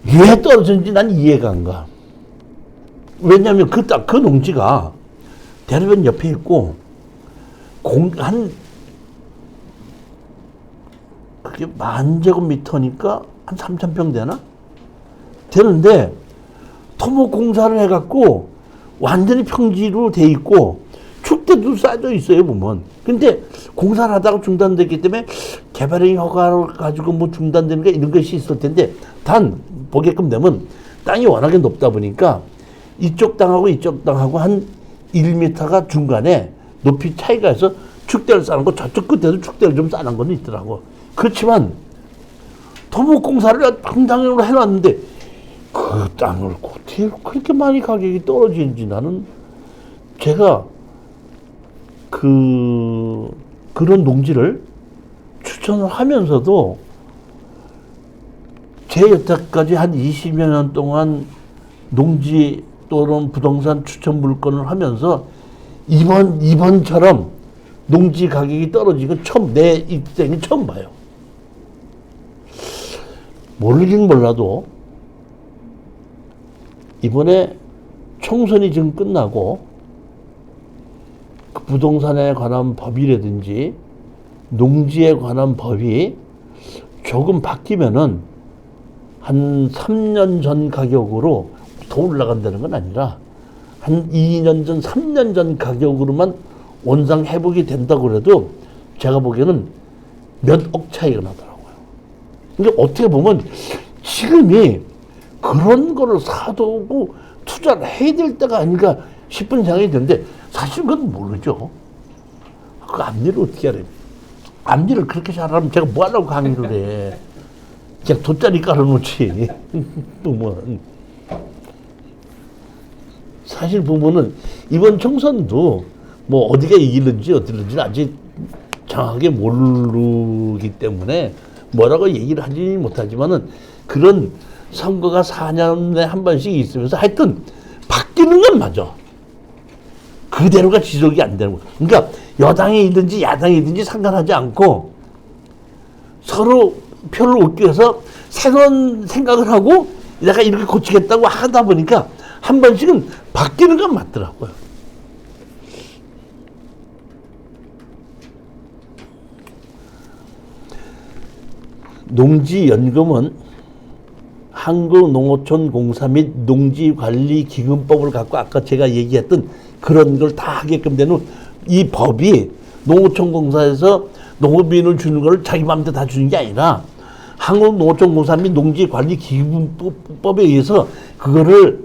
왜 떨어졌는지 난 이해가 안 가. 왜냐하면 그 농지가 대로변 옆에 있고 그게 10,000제곱미터니까 한 3,000평 되나? 되는데 토목공사를 해갖고 완전히 평지로 돼 있고 축대도 쌓여 있어요 보면. 근데 공사를 하다가 중단됐기 때문에 개발의 허가를 가지고 뭐 중단되는 게 이런 것이 있을 텐데 단 보게끔 되면 땅이 워낙에 높다 보니까 이쪽 땅하고 이쪽 땅하고 한 1m가 중간에 높이 차이가 있어 축대를 쌓는 거 저쪽 끝에도 축대를 좀 쌓는 건 있더라고. 그렇지만 토목공사를 당장으로 해놨는데 그 땅을 어떻게 그렇게 많이 가격이 떨어지는지 나는 제가 그런 농지를 추천을 하면서도 제 여태까지 한 20여 년 동안 농지 또는 부동산 추천 물건을 하면서 이번처럼 농지 가격이 떨어지고 내 인생이 처음 봐요. 모르긴 몰라도 이번에 총선이 지금 끝나고 그 부동산에 관한 법이라든지 농지에 관한 법이 조금 바뀌면은 한 3년 전 가격으로 더 올라간다는 건 아니라 한 2년 전, 3년 전 가격으로만 원상 회복이 된다고 그래도 제가 보기에는 몇 억 차이가 나더라고요. 그러니까 어떻게 보면 지금이 그런 거를 사두고 투자를 해야 될 때가 아닌가 싶은 생각이 드는데 사실 그건 모르죠. 그 앞일을 어떻게 알아요? 앞일을 그렇게 잘하면 제가 뭐 하려고 강의를 해. 그냥 돗자리 깔아놓지. 보면. 사실 보면은 이번 총선도 뭐 어디가 이기는지 어떨는지 아직 정확하게 모르기 때문에 뭐라고 얘기를 하지 못하지만은 그런 선거가 4년에 한 번씩 있으면서 하여튼 바뀌는 건 맞아. 그대로가 지속이 안 되는 거야. 그러니까 여당이든지 야당이든지 상관하지 않고 서로 표를 얻기 위해서 새로운 생각을 하고 내가 이렇게 고치겠다고 하다 보니까 한 번씩은 바뀌는 건 맞더라고요. 농지연금은 한국농어촌공사 및 농지관리기금법을 갖고 아까 제가 얘기했던 그런 걸 다 하게끔 되는 이 법이 농어촌공사에서 농업인을 주는 걸 자기 마음대로 다 주는 게 아니라 한국농어촌공사 및 농지관리기금법에 의해서 그거를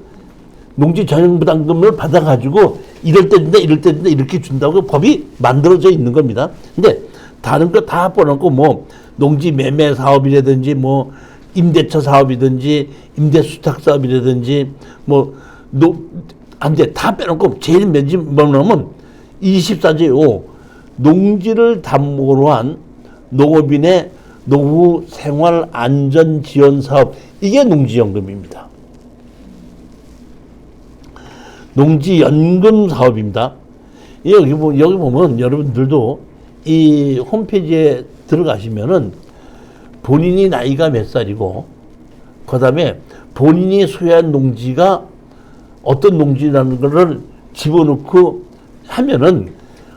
농지 전용부담금을 받아가지고 이럴 때 준다, 이럴 때 준다, 이렇게 준다고 법이 만들어져 있는 겁니다. 근데 다른 거 다 빼놓고 뭐 농지 매매 사업이라든지 뭐 임대차 사업이든지 임대수탁 사업이라든지 뭐 안 돼. 다 빼놓고 제일 맨지 뭐냐면 24제 5 농지를 담보로 한 농업인의 노후 생활 안전 지원 사업, 이게 농지연금입니다. 농지연금 사업입니다. 여기 보면 여러분들도 이 홈페이지에 들어가시면은 본인이 나이가 몇 살이고, 그 다음에 본인이 소유한 농지가 어떤 농지라는 것을 집어넣고 하면은,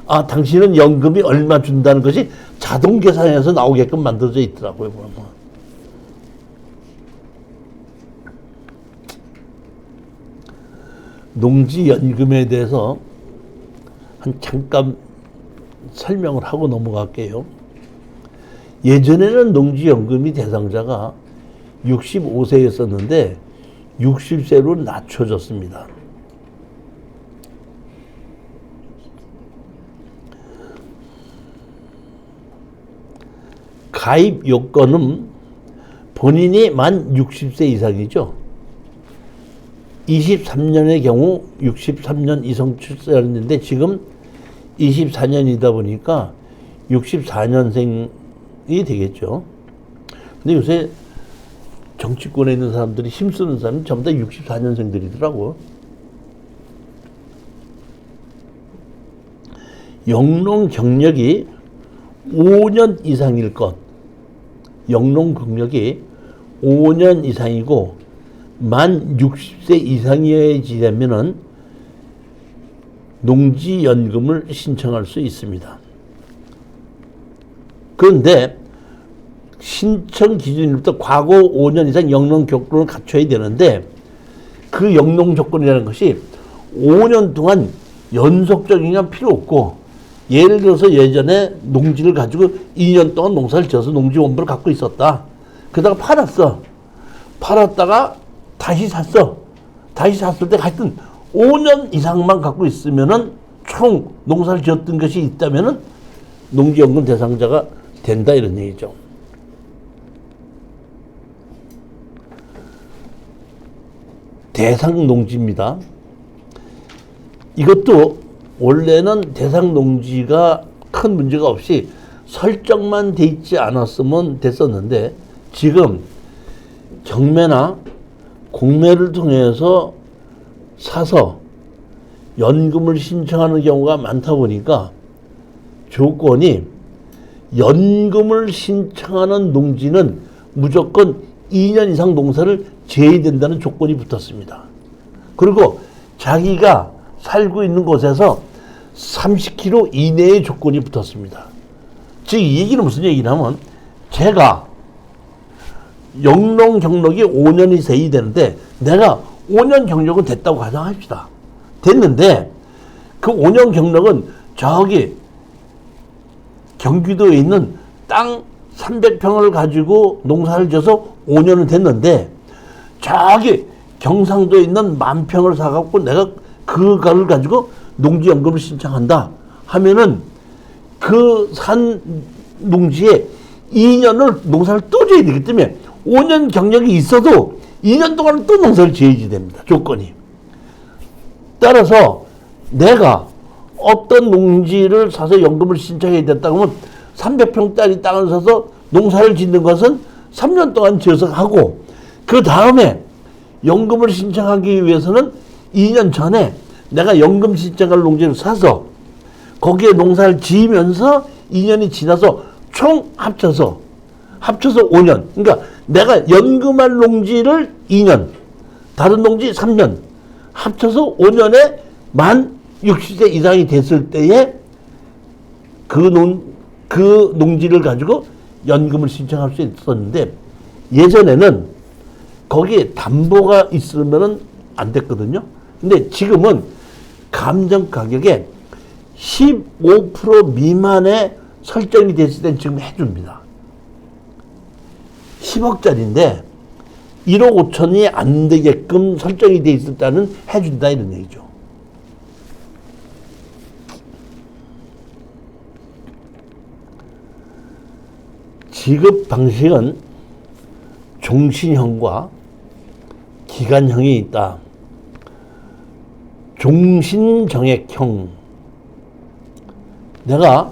아, 당신은 연금이 얼마 준다는 것이 자동 계산해서 나오게끔 만들어져 있더라고요. 농지연금에 대해서 잠깐 설명을 하고 넘어갈게요. 예전에는 농지연금이 대상자가 65세였었는데 60세로 낮춰졌습니다. 가입 요건은 본인이 만 60세 이상이죠. 23년의 경우 63년 이상 출생했는데 지금 24년이다 보니까 64년생이 되겠죠. 근데 요새 정치권에 있는 사람들이 힘쓰는 사람은 전부 다 64년생들이더라고. 영농 경력이 5년 이상일 것. 영농 경력이 5년 이상이고 만 60세 이상이어야지 되면은 농지연금을 신청할 수 있습니다. 그런데 신청 기준일부터 과거 5년 이상 영농 조건을 갖춰야 되는데, 그 영농 조건이라는 것이 5년 동안 연속적인 건 필요 없고, 예를 들어서 예전에 농지를 가지고 2년 동안 농사를 지어서 농지 원부를 갖고 있었다. 그러다가 팔았어. 팔았다가 다시 샀어. 다시 샀을 때 하여튼 5년 이상만 갖고 있으면은 총 농사를 지었던 것이 있다면은 농지연금 대상자가 된다, 이런 얘기죠. 대상 농지입니다. 이것도 원래는 대상 농지가 큰 문제가 없이 설정만 돼 있지 않았으면 됐었는데, 지금 경매나 공매를 통해서 사서 연금을 신청하는 경우가 많다 보니까 조건이 연금을 신청하는 농지는 무조건 2년 이상 농사를 지어야 된다는 조건이 붙었습니다. 그리고 자기가 살고 있는 곳에서 30km 이내의 조건이 붙었습니다. 즉, 이 얘기는 무슨 얘기냐면, 제가 영농 경력이 5년이 돼야 되는데 내가 5년 경력은 됐다고 가정합시다. 됐는데 그 5년 경력은 저기 경기도에 있는 땅 300평을 가지고 농사를 지어서 5년은 됐는데, 저기 경상도에 있는 10,000평을 사갖고 내가 그거를 가지고 농지연금을 신청한다 하면은 그 산 농지에 2년을 농사를 또 지어야 되기 때문에 5년 경력이 있어도 2년 동안 또 농사를 지어야지 됩니다. 조건이. 따라서 내가 어떤 농지를 사서 연금을 신청해야 됐다고 하면 300평짜리 땅을 사서 농사를 짓는 것은 3년 동안 지어서 하고, 그 다음에 연금을 신청하기 위해서는 2년 전에 내가 연금 신청할 농지를 사서 거기에 농사를 지으면서 2년이 지나서 총 합쳐서 5년. 그러니까 내가 연금할 농지를 2년, 다른 농지 3년, 합쳐서 5년에 만 60세 이상이 됐을 때에 그 농지를 가지고 연금을 신청할 수 있었는데, 예전에는 거기에 담보가 있으면은 안 됐거든요. 근데 지금은 감정 가격에 15% 미만의 설정이 됐을 땐 지금 해줍니다. 10억짜리인데 1억 5천이 안 되게끔 설정이 돼 있을 때는 해준다 이런 얘기죠. 지급 방식은 종신형과 기간형이 있다. 종신정액형. 내가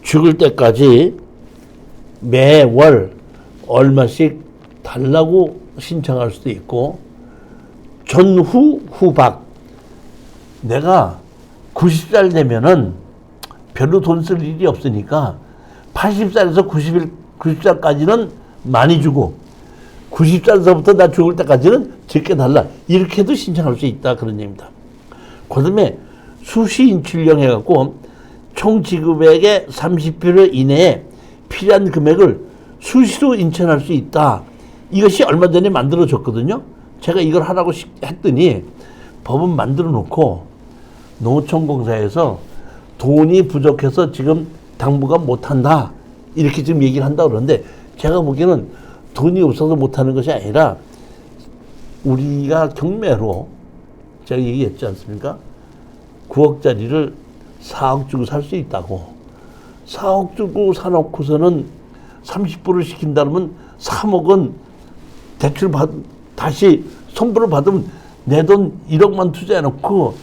죽을 때까지 매월 얼마씩 달라고 신청할 수도 있고, 전후 후박. 내가 90살 되면은 별로 돈 쓸 일이 없으니까 80살에서 90살까지는 많이 주고 90살서부터 나 죽을 때까지는 적게 달라. 이렇게도 신청할 수 있다. 그런 얘기입니다. 그 다음에 수시 인출령 해갖고 총 지급액의 30% 이내에 필요한 금액을 수시로 인출할 수 있다. 이것이 얼마 전에 만들어졌거든요. 제가 이걸 하라고 했더니 법은 만들어 놓고 농어촌공사에서 돈이 부족해서 지금 당부가 못한다. 이렇게 지금 얘기를 한다고 그러는데, 제가 보기에는 돈이 없어서 못하는 것이 아니라 우리가 경매로 제가 얘기했지 않습니까? 9억짜리를 4억 주고 살 수 있다고. 4억 주고 사놓고서는 30%를 시킨다 그러면 3억은 대출 다시 선불을 받으면 내 돈 1억만 투자해놓고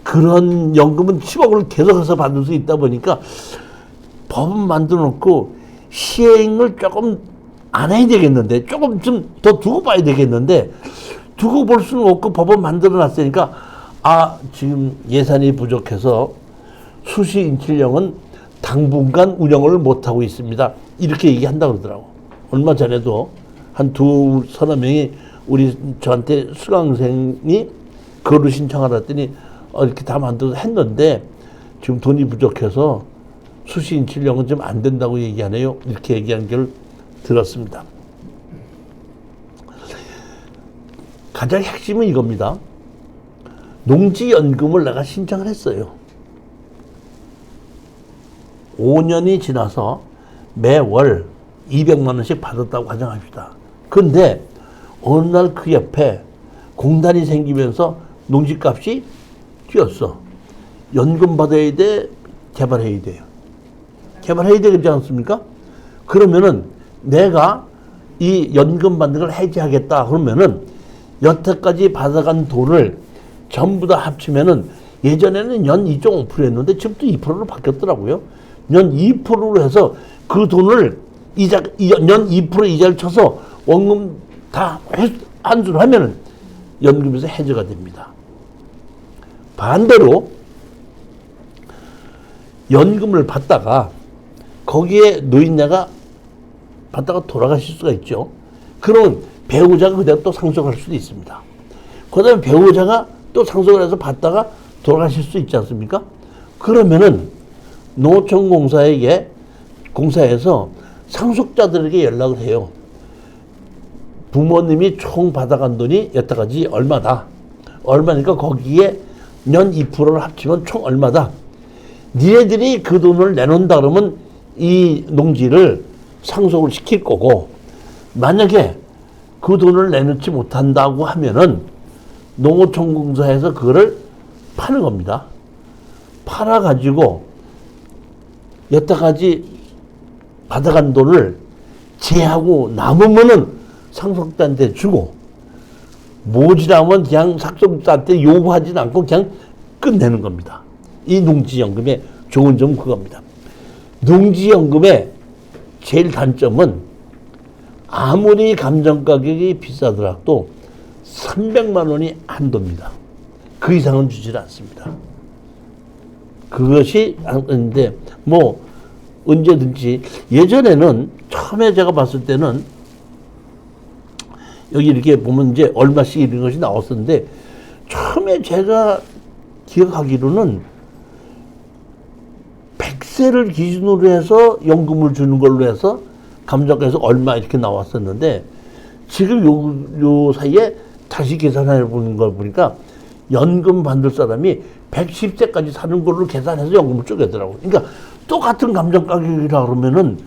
그런 연금은 10억을 계속해서 받을 수 있다 보니까 법은 만들어 놓고 시행을 조금 안 해야 되겠는데, 조금 좀 더 두고 봐야 되겠는데, 두고 볼 수는 없고 법은 만들어 놨으니까, 지금 예산이 부족해서 수시 인출령은 당분간 운영을 못하고 있습니다. 이렇게 얘기한다고 그러더라고. 얼마 전에도 한 서너 명이 저한테 수강생이 그거를 신청하라 했더니 이렇게 다 만들어서 했는데 지금 돈이 부족해서 수시 인출령은 좀 안 된다고 얘기하네요. 이렇게 얘기한 걸 들었습니다. 가장 핵심은 이겁니다. 농지연금을 내가 신청을 했어요. 5년이 지나서 매월 200만 원씩 받았다고 가정합시다. 그런데 어느 날 그 옆에 공단이 생기면서 농지값이 뛰었어. 연금 받아야 돼? 개발해야 돼요? 개발해야 되지 않습니까? 그러면은 내가 이 연금 받는 걸 해지하겠다 그러면은 여태까지 받아간 돈을 전부 다 합치면은, 예전에는 연 2.5%였는데 지금 또 2%로 바뀌었더라고요. 연 2%로 해서 그 돈을 연 2% 이자를 쳐서 원금 다 환수를 하면은 연금에서 해지가 됩니다. 반대로 연금을 받다가 거기에 노인네가 받다가 돌아가실 수가 있죠. 그러면 배우자가 그대로 또 상속할 수도 있습니다. 그 다음에 배우자가 또 상속을 해서 받다가 돌아가실 수 있지 않습니까? 그러면은 공사에서 상속자들에게 연락을 해요. 부모님이 총 받아간 돈이 여태까지 얼마다. 얼마니까 거기에 연 2%를 합치면 총 얼마다. 니네들이 그 돈을 내놓는다 그러면 이 농지를 상속을 시킬 거고, 만약에 그 돈을 내놓지 못한다고 하면은 농어촌공사에서 그거를 파는 겁니다. 팔아가지고 여태까지 받아간 돈을 제하고 남으면은 상속자한테 주고, 모자라면 그냥 상속자한테 요구하지 않고 그냥 끝내는 겁니다. 이 농지연금의 좋은 점은 그겁니다. 농지연금의 제일 단점은 아무리 감정가격이 비싸더라도 300만 원이 한도입니다. 그 이상은 주질 않습니다. 그것이 안데 뭐 언제든지, 예전에는 처음에 제가 봤을 때는 여기 이렇게 보면 이제 얼마씩 이런 것이 나왔었는데, 처음에 제가 기억하기로는 100세를 기준으로 해서 연금을 주는 걸로 해서 감정가에서 얼마 이렇게 나왔었는데, 지금 요 사이에 다시 계산해 보는 걸 보니까 연금 받을 사람이 110세까지 사는 걸로 계산해서 연금을 쪼개더라고요. 그러니까 똑같은 감정가격이라 그러면은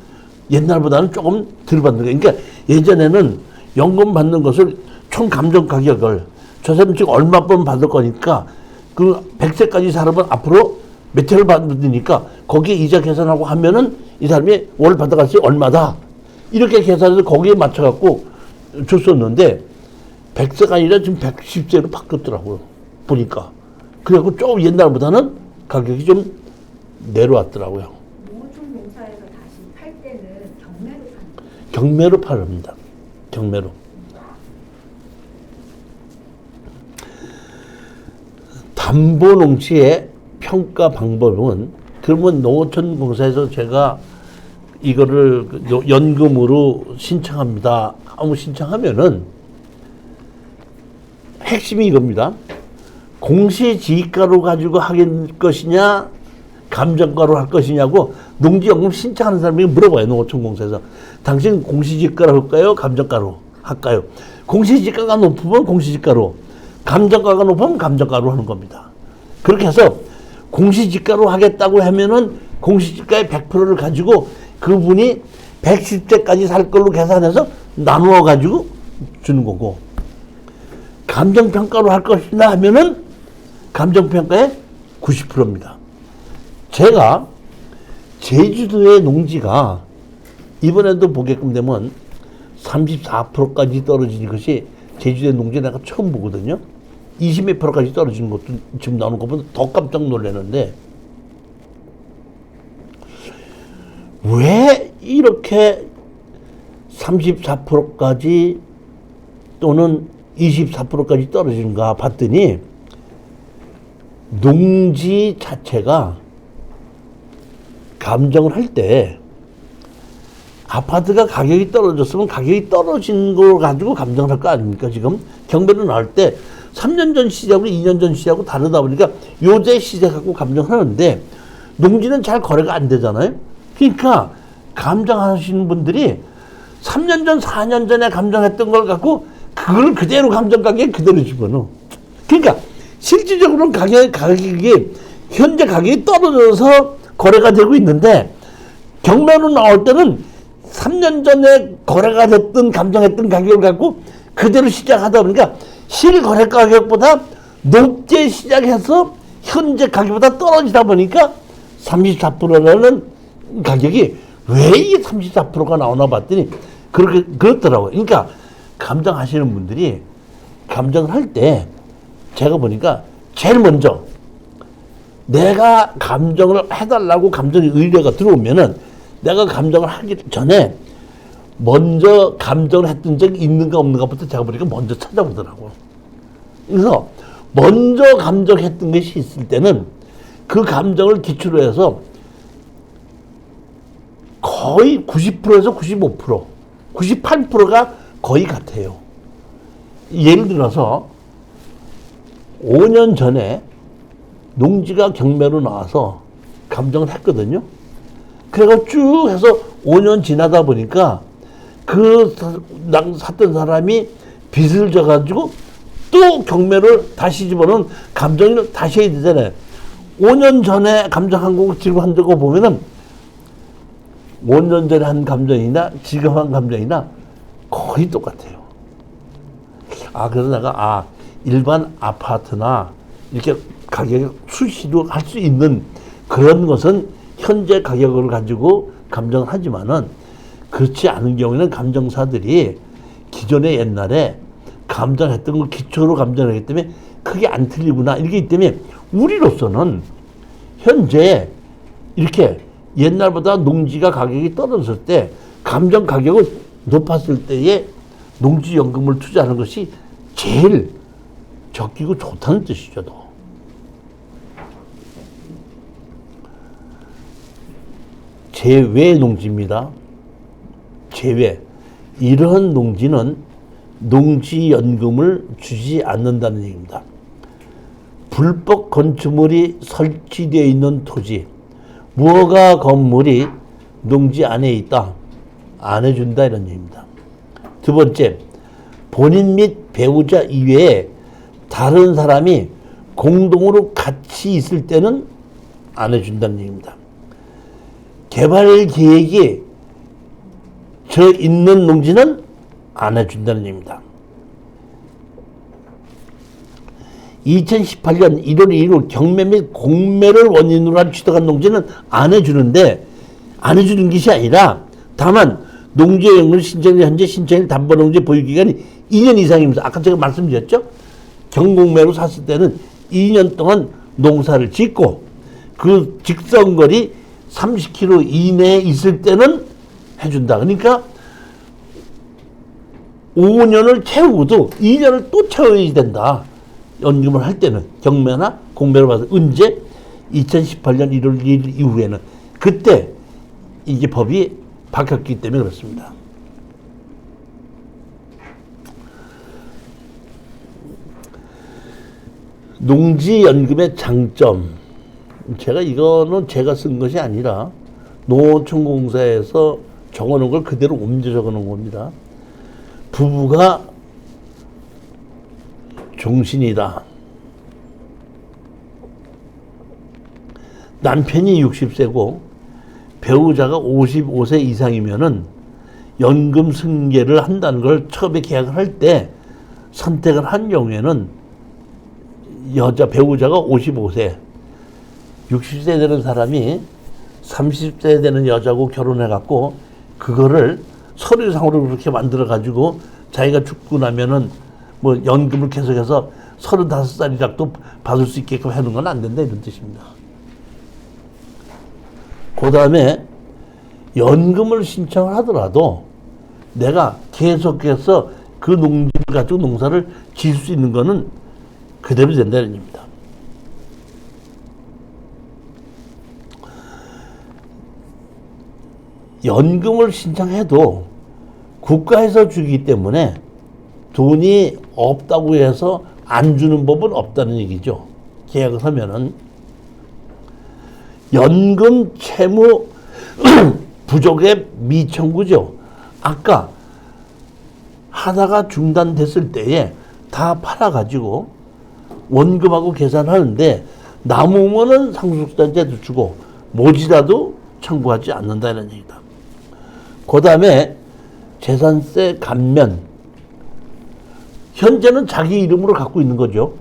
옛날보다는 조금 덜 받는 거예요. 그러니까 예전에는 연금 받는 것을 총 감정 가격을 저 사람 지금 얼마 번 받을 거니까 그 100세까지 살아면 앞으로 몇 회를 받으니까 거기에 이자 계산하고 하면은 이 사람이 월 받아갈 수 얼마다. 이렇게 계산해서 거기에 맞춰갖고 줬었는데 100세가 아니라 지금 110세로 바뀌었더라고요. 보니까. 그래갖고 좀 옛날보다는 가격이 좀 내려왔더라고요. 농어촌공사에서 다시 팔 때는 경매로 파는 거예요. 경매로 팔습니다. 경매로. 담보농지의 평가 방법은 그러면 농어촌공사에서 제가 이거를 연금으로 신청합니다. 아무 신청하면은 핵심이 이겁니다. 공시지가로 가지고 할 것이냐 감정가로 할 것이냐고 농지연금 신청하는 사람이 물어봐요. 농어촌공사에서. 당신 공시지가로 할까요? 감정가로 할까요? 공시지가가 높으면 공시지가로, 감정가가 높으면 감정가로 하는 겁니다. 그렇게 해서 공시지가로 하겠다고 하면은 공시지가의 100%를 가지고 그분이 110세까지 살 걸로 계산해서 나누어 가지고 주는 거고, 감정평가로 할 것이냐 하면은 감정평가의 90%입니다. 제가 제주도의 농지가 이번에도 보게끔 되면 34%까지 떨어지는 것이 제주도의 농지 내가 처음 보거든요. 20몇 %까지 떨어지는 것도 지금 나오는 것보다 더 깜짝 놀라는데, 왜 이렇게 34%까지 또는 24%까지 떨어지는가 봤더니 농지 자체가 감정을 할 때 아파트가 가격이 떨어졌으면 가격이 떨어진 걸 가지고 감정을 할 거 아닙니까? 지금 경매로 나올 때 3년 전 시세하고 2년 전 시세하고 다르다 보니까 요새 시세 갖고 감정하는데 농지는 잘 거래가 안 되잖아요. 그러니까 감정하시는 분들이 3년 전, 4년 전에 감정했던 걸 갖고 그걸 그대로 감정 가격에 그대로 집어넣어. 그러니까 실질적으로는 가격이 현재 가격이 떨어져서 거래가 되고 있는데 경매로 나올 때는 3년 전에 거래가 됐던 감정했던 가격을 갖고 그대로 시작하다 보니까 실거래 가격보다 높게 시작해서 현재 가격보다 떨어지다 보니까 34%라는 가격이 왜 이 34%가 나오나 봤더니 그렇더라고요. 그러니까 감정하시는 분들이 감정을 할 때 제가 보니까 제일 먼저 내가 감정을 해달라고 감정의 의뢰가 들어오면은 내가 감정을 하기 전에 먼저 감정을 했던 적이 있는가 없는가부터 제가 보니까 먼저 찾아보더라고요. 그래서 먼저 감정했던 것이 있을 때는 그 감정을 기초로 해서 거의 90%에서 95%, 98%가 거의 같아요. 예를 들어서 5년 전에 농지가 경매로 나와서 감정을 했거든요. 그래서 쭉 해서 5년 지나다 보니까 그 샀던 사람이 빚을 져가지고 또 경매를 다시 집어넣은 감정을 다시 해야 되잖아요. 5년 전에 감정한 거 지금 한 거 보면은 5년 전에 한 감정이나 지금 한 감정이나 거의 똑같아요. 그래서 내가 일반 아파트나 이렇게 가격을 수시로 할 수 있는 그런 것은 현재 가격을 가지고 감정을 하지만은 그렇지 않은 경우에는 감정사들이 기존에 옛날에 감정했던 걸 기초로 감정을 하기 때문에 크게 안 틀리구나 이렇게 있기 때문에 우리로서는 현재 이렇게 옛날보다 농지가 가격이 떨어졌을 때 감정 가격을 높았을 때에 농지연금을 투자하는 것이 제일 적기고 좋다는 뜻이죠. 또. 제외 농지입니다. 제외. 이러한 농지는 농지연금을 주지 않는다는 얘기입니다. 불법 건축물이 설치되어 있는 토지, 무허가 건물이 농지 안에 있다. 안 해준다 이런 얘기입니다. 두 번째, 본인 및 배우자 이외에 다른 사람이 공동으로 같이 있을 때는 안 해준다는 얘기입니다. 개발 계획이 저 있는 농지는 안 해준다는 얘기입니다. 2018년 1월 2일 경매 및 공매를 원인으로 한 취득한 농지는 안 해주는데, 안 해주는 것이 아니라 다만 농지연금 신청일 현재 신청일 담보농지 보유기간이 2년 이상이면서 아까 제가 말씀드렸죠? 경공매로 샀을 때는 2년 동안 농사를 짓고 그 직선거리 30km 이내에 있을 때는 해준다. 그러니까 5년을 채우고도 2년을 또 채워야 된다. 연금을 할 때는 경매나 공매로 봐서 언제 2018년 1월 2일 이후에는 그때 이게 법이 바뀌었기 때문에 그렇습니다. 농지연금의 장점, 제가 이거는 제가 쓴 것이 아니라 농어촌공사에서 적어놓은 걸 그대로 옮겨 적어놓은 겁니다. 부부가 종신이다. 남편이 60세고 배우자가 55세 이상이면은 연금 승계를 한다는 걸 처음에 계약을 할 때 선택을 한 경우에는 여자 배우자가 55세, 60세 되는 사람이 30세 되는 여자하고 결혼해갖고 그거를 서류상으로 그렇게 만들어가지고 자기가 죽고 나면은 뭐 연금을 계속해서 35살이라도 받을 수 있게끔 해놓은 건 안 된다 이런 뜻입니다. 그 다음에 연금을 신청을 하더라도 내가 계속해서 그 농지를 가지고 농사를 지을 수 있는 거는 그대로 된다는 얘기입니다. 연금을 신청해도 국가에서 주기 때문에 돈이 없다고 해서 안 주는 법은 없다는 얘기죠. 계약을 하면은 연금 채무 부족의 미청구죠. 아까 하다가 중단됐을 때에 다 팔아가지고 원금하고 계산하는데 남으면은 상속자한테도 주고 모지라도 청구하지 않는다는 얘기다. 그 다음에 재산세 감면. 현재는 자기 이름으로 갖고 있는 거죠.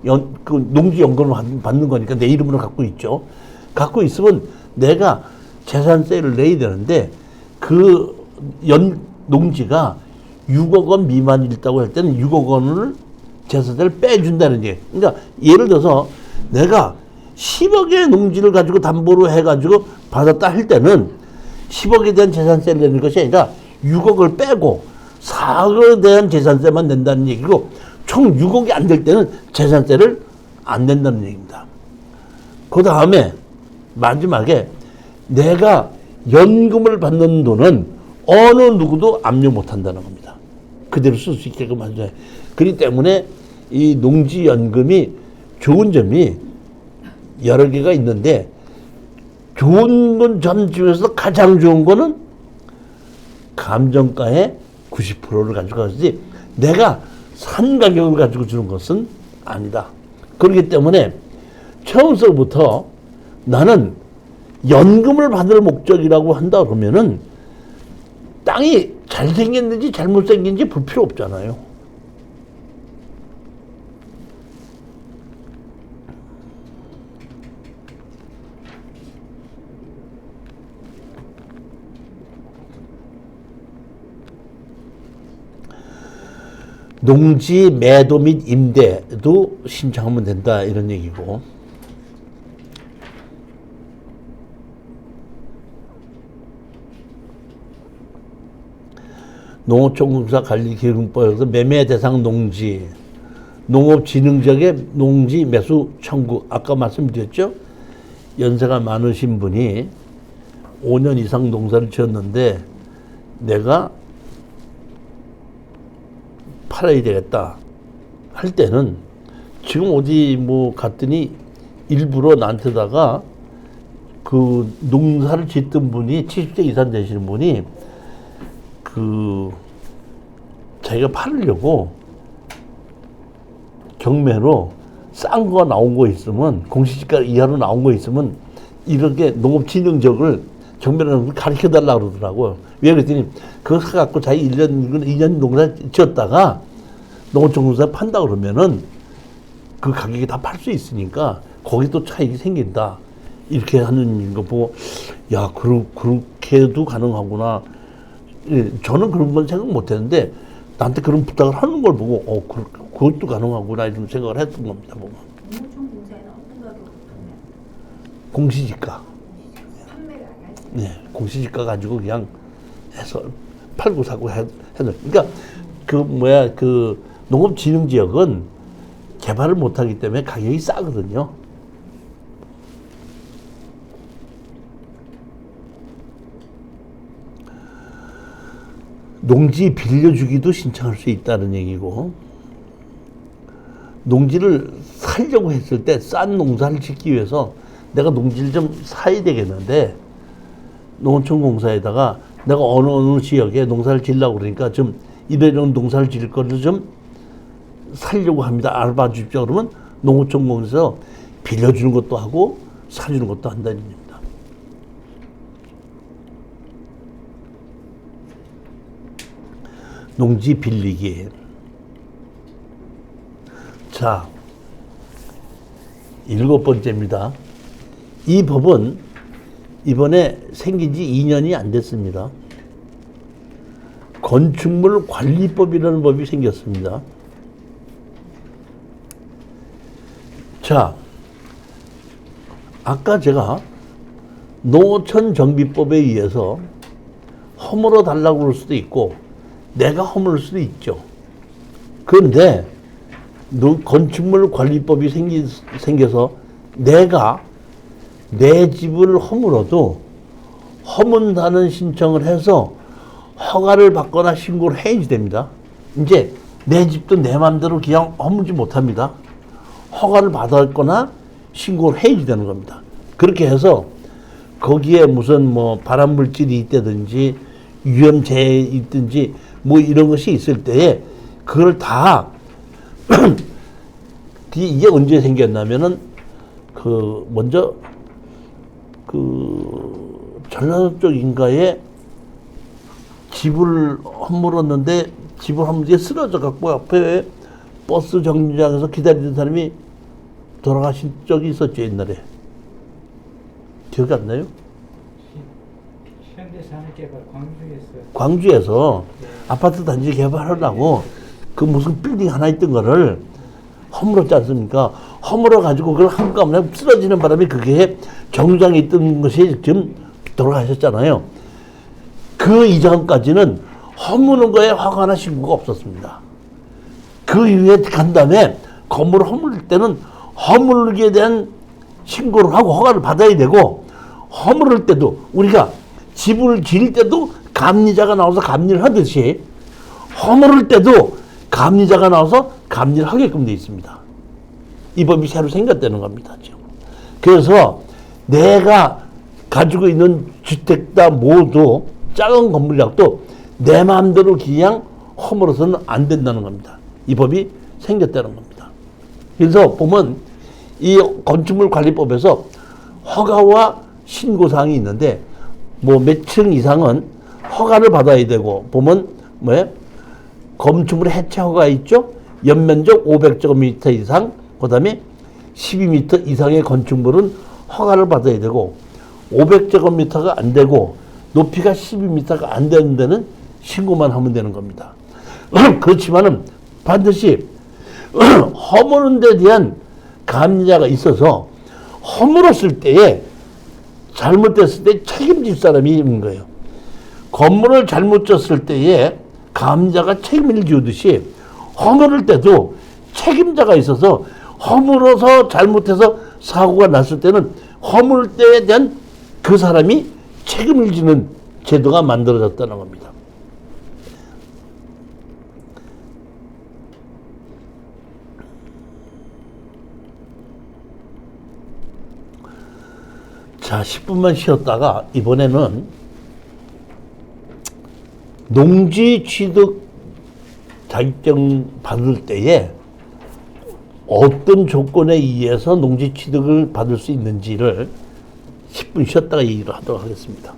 그 농지연금을 받는 거니까 내 이름으로 갖고 있죠. 갖고 있으면 내가 재산세를 내야 되는데 그 농지가 6억 원 미만이다고 할 때는 6억 원을 재산세를 빼준다는 얘기. 그러니까 예를 들어서 내가 10억의 농지를 가지고 담보로 해가지고 받았다 할 때는 10억에 대한 재산세를 내는 것이 아니라 6억을 빼고 4억에 대한 재산세만 낸다는 얘기고 총 6억이 안 될 때는 재산세를 안 낸다는 얘기입니다. 그 다음에 마지막에 내가 연금을 받는 돈은 어느 누구도 압류 못 한다는 겁니다. 그대로 쓸 수 있게끔 하죠. 그렇기 때문에 이 농지연금이 좋은 점이 여러 개가 있는데 좋은 점 중에서 가장 좋은 거는 감정가의 90%를 가져가지 내가 산 가격을 가지고 주는 것은 아니다. 그렇기 때문에 처음서부터 나는 연금을 받을 목적이라고 한다 그러면은 땅이 잘생겼는지 잘못생긴지 볼 필요 없잖아요. 농지 매도 및 임대도 신청하면 된다 이런 얘기고, 농어촌공사관리기금법에서 매매 대상 농지, 농업진흥지역의 농지 매수 청구, 아까 말씀드렸죠? 연세가 많으신 분이 5년 이상 농사를 지었는데 내가 팔아야 되겠다 할 때는 지금 어디 뭐 갔더니 일부러 나한테다가 그 농사를 짓던 분이 70세 이상 되시는 분이 그 자기가 팔으려고 경매로 싼 거 나온 거 있으면 공시지가 이하로 나온 거 있으면 이렇게 농업진흥적을 경매로 가르쳐 달라고 그러더라고요. 왜 그랬더니 그거 사갖고 자기 1년 농사 지었다가 농어촌공사 판다 그러면은 그 가격에 다 팔 수 있으니까 거기도 차익이 생긴다. 이렇게 하는 거 보고, 야, 그렇게도 가능하구나. 예, 저는 그런 건 생각 못 했는데, 나한테 그런 부탁을 하는 걸 보고, 그것도 가능하구나. 이런 생각을 했던 겁니다, 보면. 농어촌 공사에는 어떤 가격으로 판매합니까? 공시지가. 판매를 안 하지. 네, 공시지가 가지고 그냥 해서 팔고 사고 해서. 그러니까, 농업진흥지역은 개발을 못 하기 때문에 가격이 싸거든요. 농지 빌려주기도 신청할 수 있다는 얘기고, 농지를 살려고 했을 때 싼 농사를 짓기 위해서 내가 농지를 좀 사야 되겠는데, 농어촌공사에다가 내가 어느 지역에 농사를 지으려고 그러니까 좀 이런 농사를 지을 거를 좀 살려고 합니다. 알아봐 주십시오. 그러면 농어촌공사에서 빌려주는 것도 하고 사주는 것도 한다는 얘기입니다. 농지 빌리기. 자, 7번째입니다. 이 법은 이번에 생긴 지 2년이 안 됐습니다. 건축물 관리법이라는 법이 생겼습니다. 자, 아까 제가 농어촌 정비법에 의해서 허물어 달라고 그럴 수도 있고 내가 허물 수도 있죠. 그런데 건축물 관리법이 생겨서 내가 내 집을 허물어도 허문다는 신청을 해서 허가를 받거나 신고를 해야지 됩니다. 이제 내 집도 내 마음대로 그냥 허물지 못합니다. 허가를 받았거나 신고를 해야지 되는 겁니다. 그렇게 해서 거기에 무슨 뭐 발암물질이 있다든지 위험재해 있든지 뭐 이런 것이 있을 때에 그걸 다 이게 언제 생겼냐면은 먼저 전라도 쪽인가에 집을 허물었는데 집을 허물게 쓰러져 갖고 앞에 버스 정류장에서 기다리던 사람이 돌아가신 적이 있었죠, 옛날에. 기억이 안 나요? 현대산업개발 광주에서. 광주에서 네. 아파트 단지 개발하려고 그 무슨 빌딩 하나 있던 거를 허물었지 않습니까? 허물어가지고 그걸 한꺼번에 쓰러지는 바람에 그게 정류장에 있던 것이 지금 돌아가셨잖아요. 그 이전까지는 허무는 거에 허가나 신고가 없었습니다. 그 이후에 간 다음에 건물을 허물 때는 허물기에 대한 신고를 하고 허가를 받아야 되고, 허물을 때도 우리가 집을 지을 때도 감리자가 나와서 감리를 하듯이 허물을 때도 감리자가 나와서 감리를 하게끔 되어 있습니다. 이 법이 새로 생겼다는 겁니다, 지금. 그래서 내가 가지고 있는 주택다 모두 작은 건물이라도 내 마음대로 그냥 허물어서는 안 된다는 겁니다. 이 법이 생겼다는 겁니다. 그래서 보면 이 건축물 관리법에서 허가와 신고사항이 있는데 뭐 몇 층 이상은 허가를 받아야 되고, 보면 건축물 해체 허가 있죠? 연면적 500제곱미터 이상, 그 다음에 12m 이상의 건축물은 허가를 받아야 되고, 500제곱미터가 안 되고 높이가 12m가 안 되는 데는 신고만 하면 되는 겁니다. 그렇지만은 반드시 허무는 데 대한 감리자가 있어서 허물었을 때에 잘못됐을 때 책임질 사람이 있는 거예요. 건물을 잘못 졌을 때에 감리자가 책임을 지우듯이 허물을 때도 책임자가 있어서 허물어서 잘못해서 사고가 났을 때는 허물 때에 대한 그 사람이 책임을 지는 제도가 만들어졌다는 겁니다. 자, 10분만 쉬었다가 이번에는 농지 취득 자격증 받을 때에 어떤 조건에 의해서 농지 취득을 받을 수 있는지를 10분 쉬었다가 얘기를 하도록 하겠습니다.